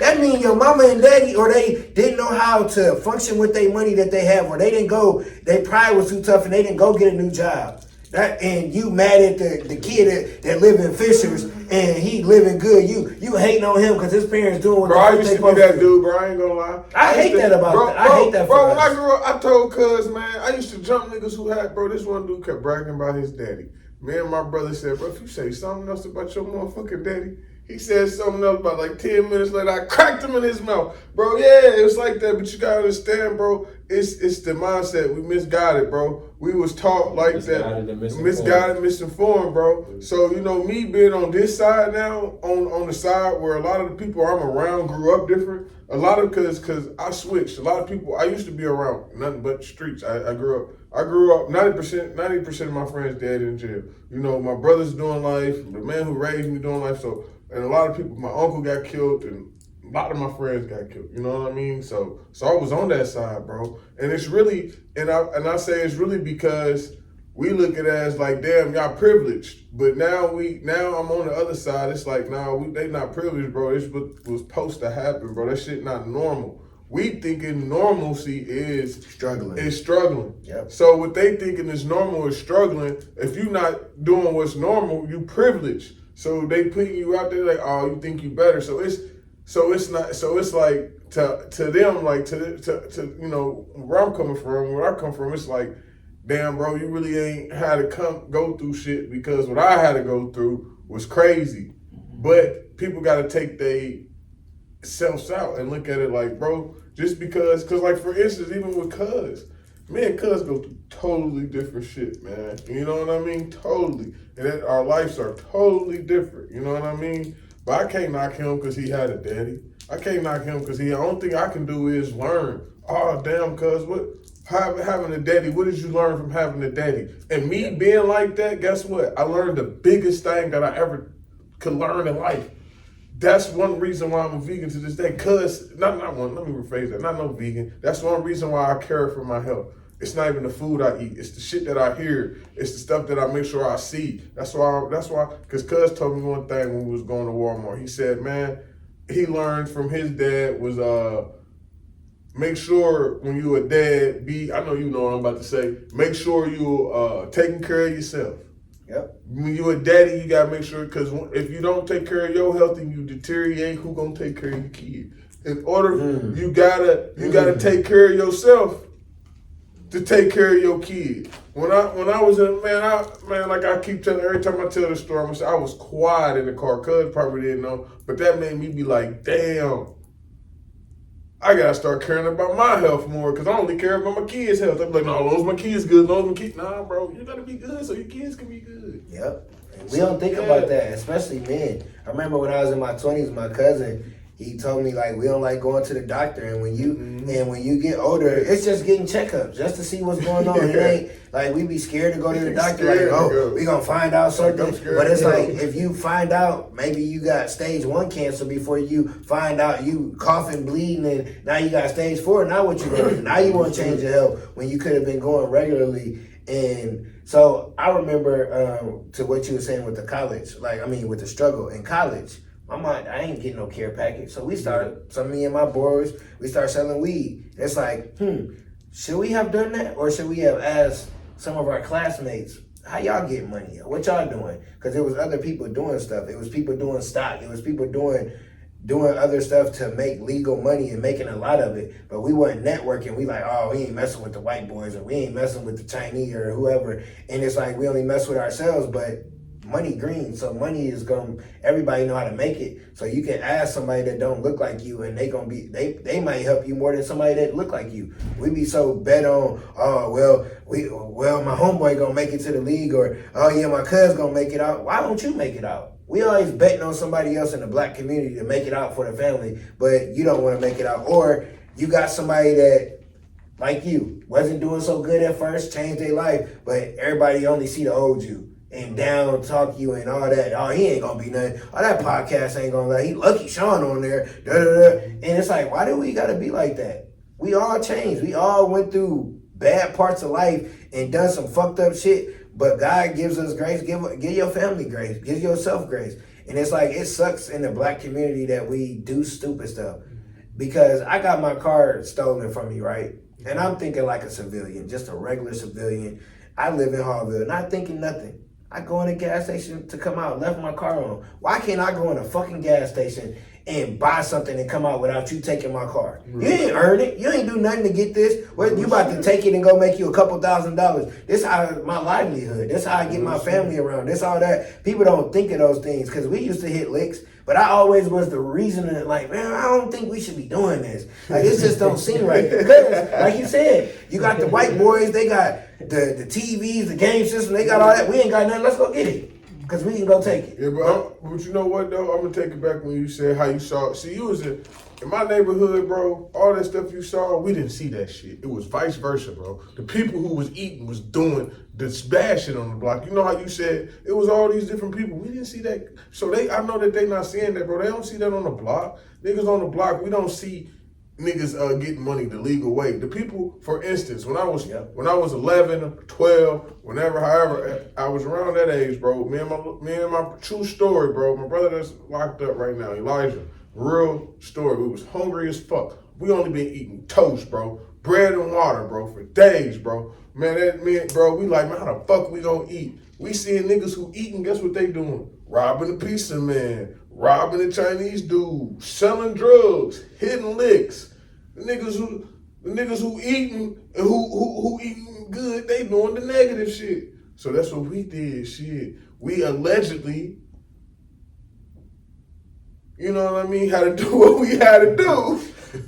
That means your mama and daddy, or they didn't know how to function with their money that they have, or they didn't go, their pride was too tough and they didn't go get a new job. And you mad at the kid that live in Fishers and he living good. You hating on him because his parents doing what bro, I used to be that dude, bro. I ain't gonna lie. I hate that about that. I hate that. Bro, when I grew up, I told cuz, man, I used to jump niggas who had, bro, this one dude kept bragging about his daddy. Me and my brother said, bro, if you say something else about your motherfucking daddy, he said something else about like 10 minutes later, I cracked him in his mouth. Bro, yeah, it was like that, but you gotta understand, bro, it's the mindset. We misguided, bro. We was taught like that. Misguided, misinformed, bro. So, you know, me being on this side now, on the side where a lot of the people I'm around grew up different, a lot of, cause I switched. A lot of people, I used to be around nothing but streets. I grew up 90% of my friends dead in jail. You know, my brother's doing life, the man who raised me doing life, so, and a lot of people, my uncle got killed, and a lot of my friends got killed. You know what I mean? So I was on that side, bro. And it's really, and I say it's really because we look at it as like, damn, y'all privileged. But now I'm on the other side. It's like, nah, they not privileged, bro. It's what was supposed to happen, bro. That shit not normal. We thinking normalcy is struggling. Yep. So what they thinking is normal is struggling. If you not doing what's normal, you privileged. So they putting you out there like, oh, you think you better. So it's like to them, like to you know, where I'm coming from, where I come from, it's like, damn, bro, you really ain't had to go through shit, because what I had to go through was crazy. But people got to take they selves out and look at it like, bro, just because like, for instance, even with cuz, me and cuz go through totally different shit, man. You know what I mean? Totally. And then our lives are totally different. You know what I mean? But I can't knock him because he had a daddy. I can't knock him because the only thing I can do is learn. Oh, damn, cuz, what? Having a daddy, what did you learn from having a daddy? And me being like that, guess what? I learned the biggest thing that I ever could learn in life. That's one reason why I'm a vegan to this day. Cause, not one, let me rephrase that, not no vegan. That's one reason why I care for my health. It's not even the food I eat. It's the shit that I hear. It's the stuff that I make sure I see. That's why, cause cuz told me one thing when we was going to Walmart. He said, man, he learned from his dad was, make sure when you a dad, I know you know what I'm about to say, make sure you taking care of yourself. Yep. When you a daddy, you gotta make sure, because if you don't take care of your health and you deteriorate, who gonna take care of your kid? In order, you gotta take care of yourself to take care of your kid. When I was in, man, like I keep telling, every time I tell the story, I was quiet in the car. Cuz probably didn't know, but that made me be like, damn, I gotta start caring about my health more, because I only care about my kids' health. I'm like, no, as long as my kids good, as long as my kids, nah, bro, you gotta be good so your kids can be good. Yep. And we don't think about that, especially men. I remember when I was in my 20s, my cousin, he told me, like, we don't like going to the doctor, and when you get older, it's just getting checkups just to see what's going on. It ain't like we be scared to go to the doctor, like, oh, we gonna find out something. But it's like, if you find out maybe you got stage 1 cancer before you find out you coughing, bleeding, and now you got stage 4, now what you gonna do? Now you want to change your health when you could have been going regularly. And so I remember to what you were saying with the college, with the struggle in college. My mind, I ain't getting no care package. So we started, me and my boys, we started selling weed. It's like, should we have done that? Or should we have asked some of our classmates, how y'all get money? What y'all doing? Because there was other people doing stuff. It was people doing stock. It was people doing other stuff to make legal money and making a lot of it. But we weren't networking. We like, oh, we ain't messing with the white boys, or we ain't messing with the Chinese or whoever. And it's like, we only mess with ourselves, but money green, so money is everybody know how to make it. So you can ask somebody that don't look like you, and they might help you more than somebody that look like you. We be so bet on, my homeboy gonna make it to the league, or oh yeah, my cousin gonna make it out. Why don't you make it out? We always betting on somebody else in the black community to make it out for the family, but you don't want to make it out. Or you got somebody that, like you, wasn't doing so good at first, changed their life, but everybody only see the old you and down talk you and all that. Oh, he ain't gonna be nothing. Oh, that podcast ain't gonna he Lucky Sean on there. Da, da, da. And it's like, why do we gotta be like that? We all changed. We all went through bad parts of life and done some fucked up shit. But God gives us grace. Give your family grace. Give yourself grace. And it's like, it sucks in the black community that we do stupid stuff. Because I got my car stolen from me, right? And I'm thinking like a civilian, just a regular civilian. I live in Harville, not thinking nothing. I go in a gas station to come out, left my car on. Why can't I go in a fucking gas station and buy something and come out without you taking my car? Right. You ain't earn it. You ain't do nothing to get this. Well, you about to take it and go make you a couple $1,000s. This how my livelihood. This how I get my family around. This all that. People don't think of those things because we used to hit licks. But I always was the reason that, like, man, I don't think we should be doing this. Like, it just don't seem right. Because, like you said, you got the white boys, they got the TVs, the game system, they got all that. We ain't got nothing. Let's go get it. Because we can go take it. Yeah, but you know what, though? I'm going to take it back when you said how you saw it. See, you was in my neighborhood, bro, all that stuff you saw, we didn't see that shit. It was vice versa, bro. The people who was eating was doing this bad shit on the block. You know how you said it was all these different people. We didn't see that. So I know that they not seeing that, bro. They don't see that on the block. Niggas on the block, we don't see niggas getting money the legal way. The people, for instance, when I was 11, 12, however, I was around that age, bro. Me and my true story, bro. My brother that's locked up right now, Elijah. Real story. We was hungry as fuck. We only been eating toast, bro. Bread and water, bro, for days, bro. Man, bro, we like, man, how the fuck we gonna eat? We seeing niggas who eating, guess what they doing? Robbing the pizza man, robbing the Chinese dude, selling drugs, hitting licks. The niggas who eating and who eating good, they doing the negative shit. So that's what we did, shit. We allegedly, you know what I mean, had to do what we had to do.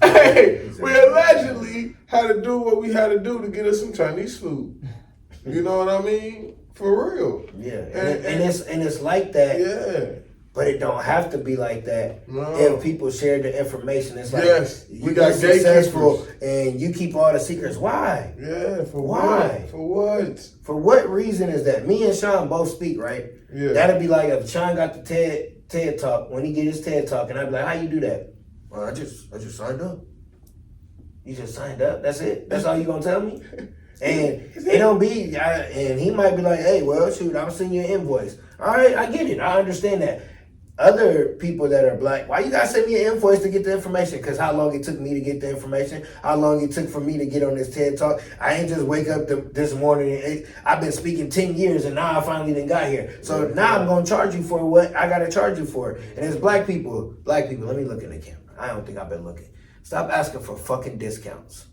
Hey, we allegedly had to do what we had to do to get us some Chinese food. You know what I mean? For real. Yeah, and it's like that. Yeah. But it don't have to be like that. No. If people share the information. It's like, yes, you got successful and you keep all the secrets. Why? Yeah, for why? What? For what? For what reason is that? Me and Sean both speak, right? Yeah. That'd be like if Sean got the TED Talk, when he get his TED Talk, and I'd be like, how you do that? Well, I just signed up. You just signed up? That's it? That's all you gonna tell me? And it don't be, and he might be like, hey, well, shoot, I'm sending you an invoice. All right, I get it. I understand that. Other people that are black, why you gotta send me an invoice to get the information? Because how long it took me to get the information, how long it took for me to get on this TED Talk. I ain't just wake up this morning. I've been speaking 10 years and now I finally done got here. So now I'm gonna charge you for what I gotta charge you for. And it's black people, let me look in the camera. I don't think I've been looking. Stop asking for fucking discounts.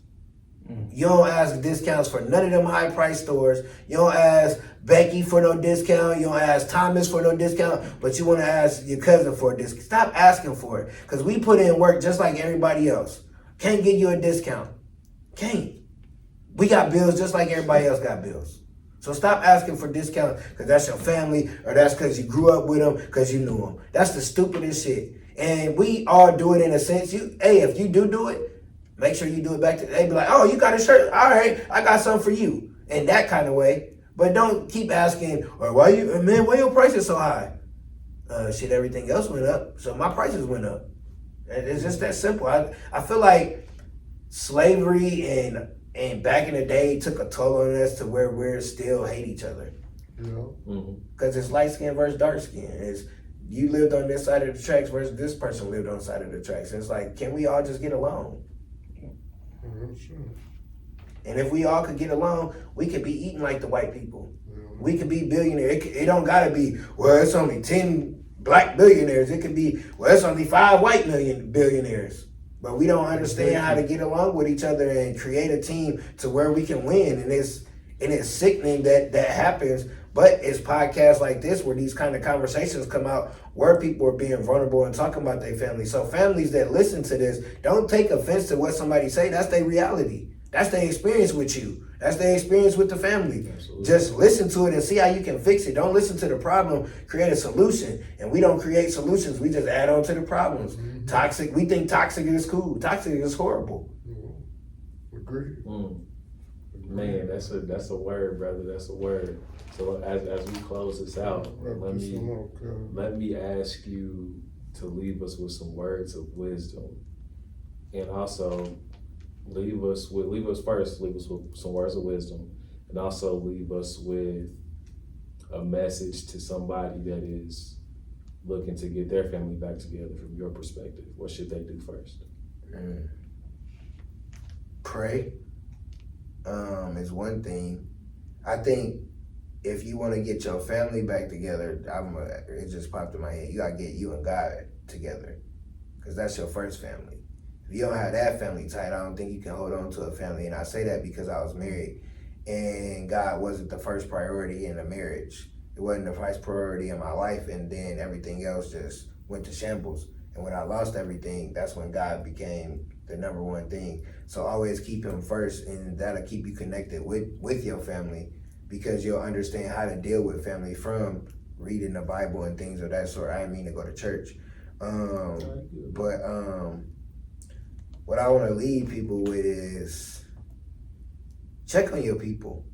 You don't ask discounts for none of them high price stores. You don't ask Becky for no discount. You don't ask Thomas for no discount, but you want to ask your cousin for a discount. Stop asking for it, because we put in work just like everybody else. Can't give you a discount. Can't. We got bills just like everybody else got bills. So stop asking for discounts because that's your family, or that's because you grew up with them, because you knew them. That's the stupidest shit. And we all do it in a sense. If you do it, make sure you do it back to, they be like, oh, you got a shirt? All right, I got something for you. In that kind of way. But don't keep asking, or why your prices so high? Shit, everything else went up, so my prices went up. It's just that simple. I feel like slavery and back in the day took a toll on us to where we still hate each other. You know? Because it's light skin versus dark skin. It's you lived on this side of the tracks versus this person lived on the side of the tracks. It's like, can we all just get along? Sure. And if we all could get along, we could be eating like the white people. We could be billionaires. It don't gotta be, well, it's only 10 black billionaires. It could be, well, it's only 5 white billionaires. But we don't understand how to get along with each other and create a team to where we can win. And it's sickening that happens. But it's podcasts like this where these kind of conversations come out where people are being vulnerable and talking about their family. So families that listen to this, don't take offense to what somebody say. That's their reality. That's their experience with you. That's their experience with the family. Absolutely. Just listen to it and see how you can fix it. Don't listen to the problem, create a solution. And we don't create solutions, we just add on to the problems. Mm-hmm. Toxic, we think toxic is cool. Toxic is horrible. Agreed. Man, that's a word, brother. That's a word. So as we close this out, let me ask you to leave us with some words of wisdom, and also leave us with some words of wisdom, and also leave us with a message to somebody that is looking to get their family back together. From your perspective, what should they do first? Pray is one thing. I think if you want to get your family back together, it just popped in my head. You gotta get you and God together, because that's your first family. If you don't have that family tight, I don't think you can hold on to a family. And I say that because I was married, and God wasn't the first priority in a marriage. It wasn't the first priority in my life, and then everything else just went to shambles. And when I lost everything, that's when God became the number one thing. So always keep him first, and that'll keep you connected with your family, because you'll understand how to deal with family from reading the Bible and things of that sort. I didn't mean to go to church. But what I want to lead people with is check on your people.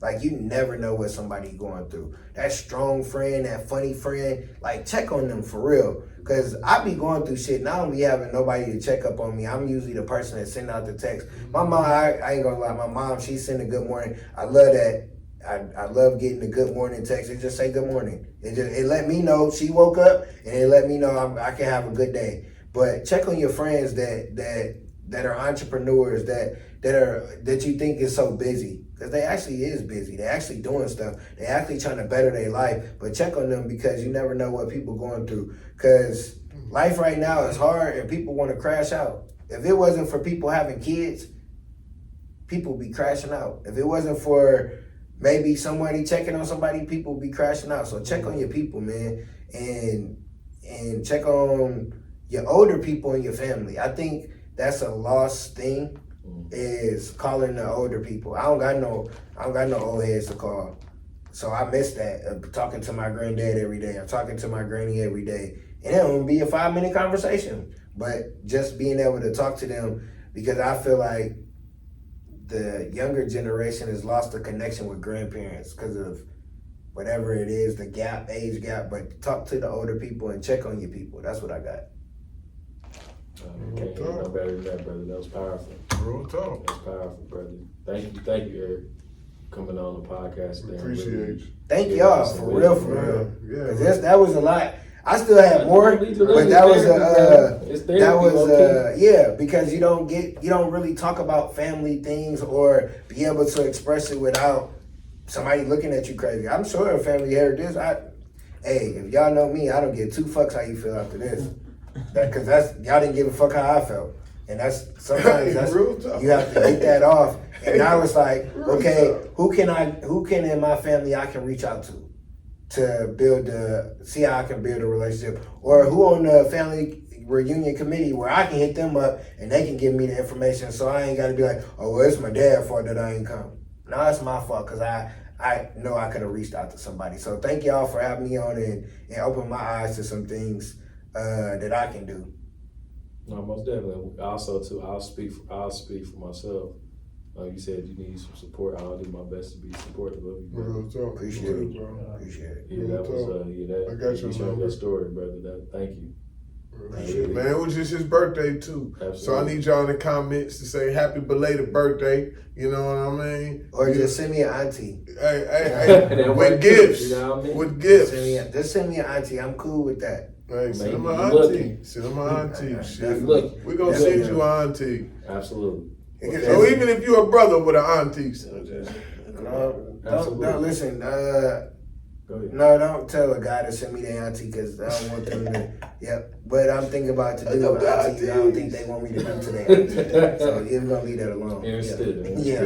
Like, you never know what somebody going through. That strong friend, that funny friend, like, check on them for real. Because I be going through shit and I don't be having nobody to check up on me. I'm usually the person that send out the text. My mom, I ain't gonna lie, my mom, she send a good morning. I love that. I love getting the good morning text. It just say good morning. It let me know she woke up, and it let me know I can have a good day. But check on your friends that are entrepreneurs, that you think is so busy. Because they actually is busy. They actually doing stuff. They actually trying to better their life. But check on them, because you never know what people going through. Because life right now is hard and people want to crash out. If it wasn't for people having kids, people be crashing out. If it wasn't for maybe somebody checking on somebody, people be crashing out. So check on your people, man. And check on your older people in your family. I think that's a lost thing, is calling the older people. I don't got no old heads to call. So I miss that. Talking to my granddad every day. I'm talking to my granny every day. And it won't be a 5-minute conversation. But just being able to talk to them, because I feel like the younger generation has lost the connection with grandparents because of whatever it is, the gap, age gap. But talk to the older people and check on your people. That's what I got. Can't get no better than that, brother. That was powerful. Real talk. That's powerful, brother. Thank you, Eric, coming on the podcast today. Appreciate you. Thank y'all, for real. Yeah. Because that was a lot. I still have more, but that was because you don't really talk about family things or be able to express it without somebody looking at you crazy. I'm sure if family heard this, if y'all know me, I don't give 2 fucks how you feel after this. Because y'all didn't give a fuck how I felt. And sometimes you have to get that off. And now it's like, okay, who can in my family I can reach out to see how I can build a relationship, or who on the family reunion committee where I can hit them up and they can give me the information, so I ain't got to be like, oh, well, it's my dad's fault that I ain't come. No, it's my fault, because I know I could have reached out to somebody. So thank y'all for having me on and open my eyes to some things that I can do. No, most definitely. Also, too, I'll speak for myself. You said you need some support. I'll do my best to be supportive of you, bro. Appreciate it, bro. Appreciate it. Yeah, that was I got you, sharing your story, brother. Thank you. Man, it was just his birthday too. Absolutely. So I need y'all in the comments to say happy belated birthday. You know what I mean? Or just send me an auntie. Hey, with gifts. You know what I mean? With gifts. Just send me an auntie. I'm cool with that. Hey, send him an looking. auntie. Send him an auntie. Shit. Look, We're gonna send you an auntie. Absolutely. So even if you're a brother with an auntie, Don't listen. Go ahead. No, don't tell a guy to send me their auntie because I don't want them to. Yep. But I'm thinking about to do know with the aunties. I don't think they want me to do to their auntie. So you're gonna leave that alone. Understood. Yeah.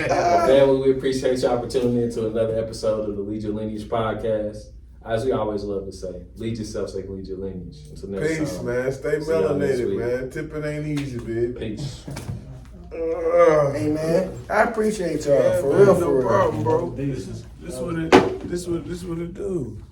Well, family, we appreciate y'all for tuning in to another episode of the Lead Your Lineage podcast. As we always love to say, lead yourself so you can lead your lineage. Until next Peace, time. man. Stay See y'all next melanated, week. man. Tipping ain't easy, baby. Peace. Hey man, I appreciate y'all Yeah, for man, real, no for real. problem, bro. This what it do.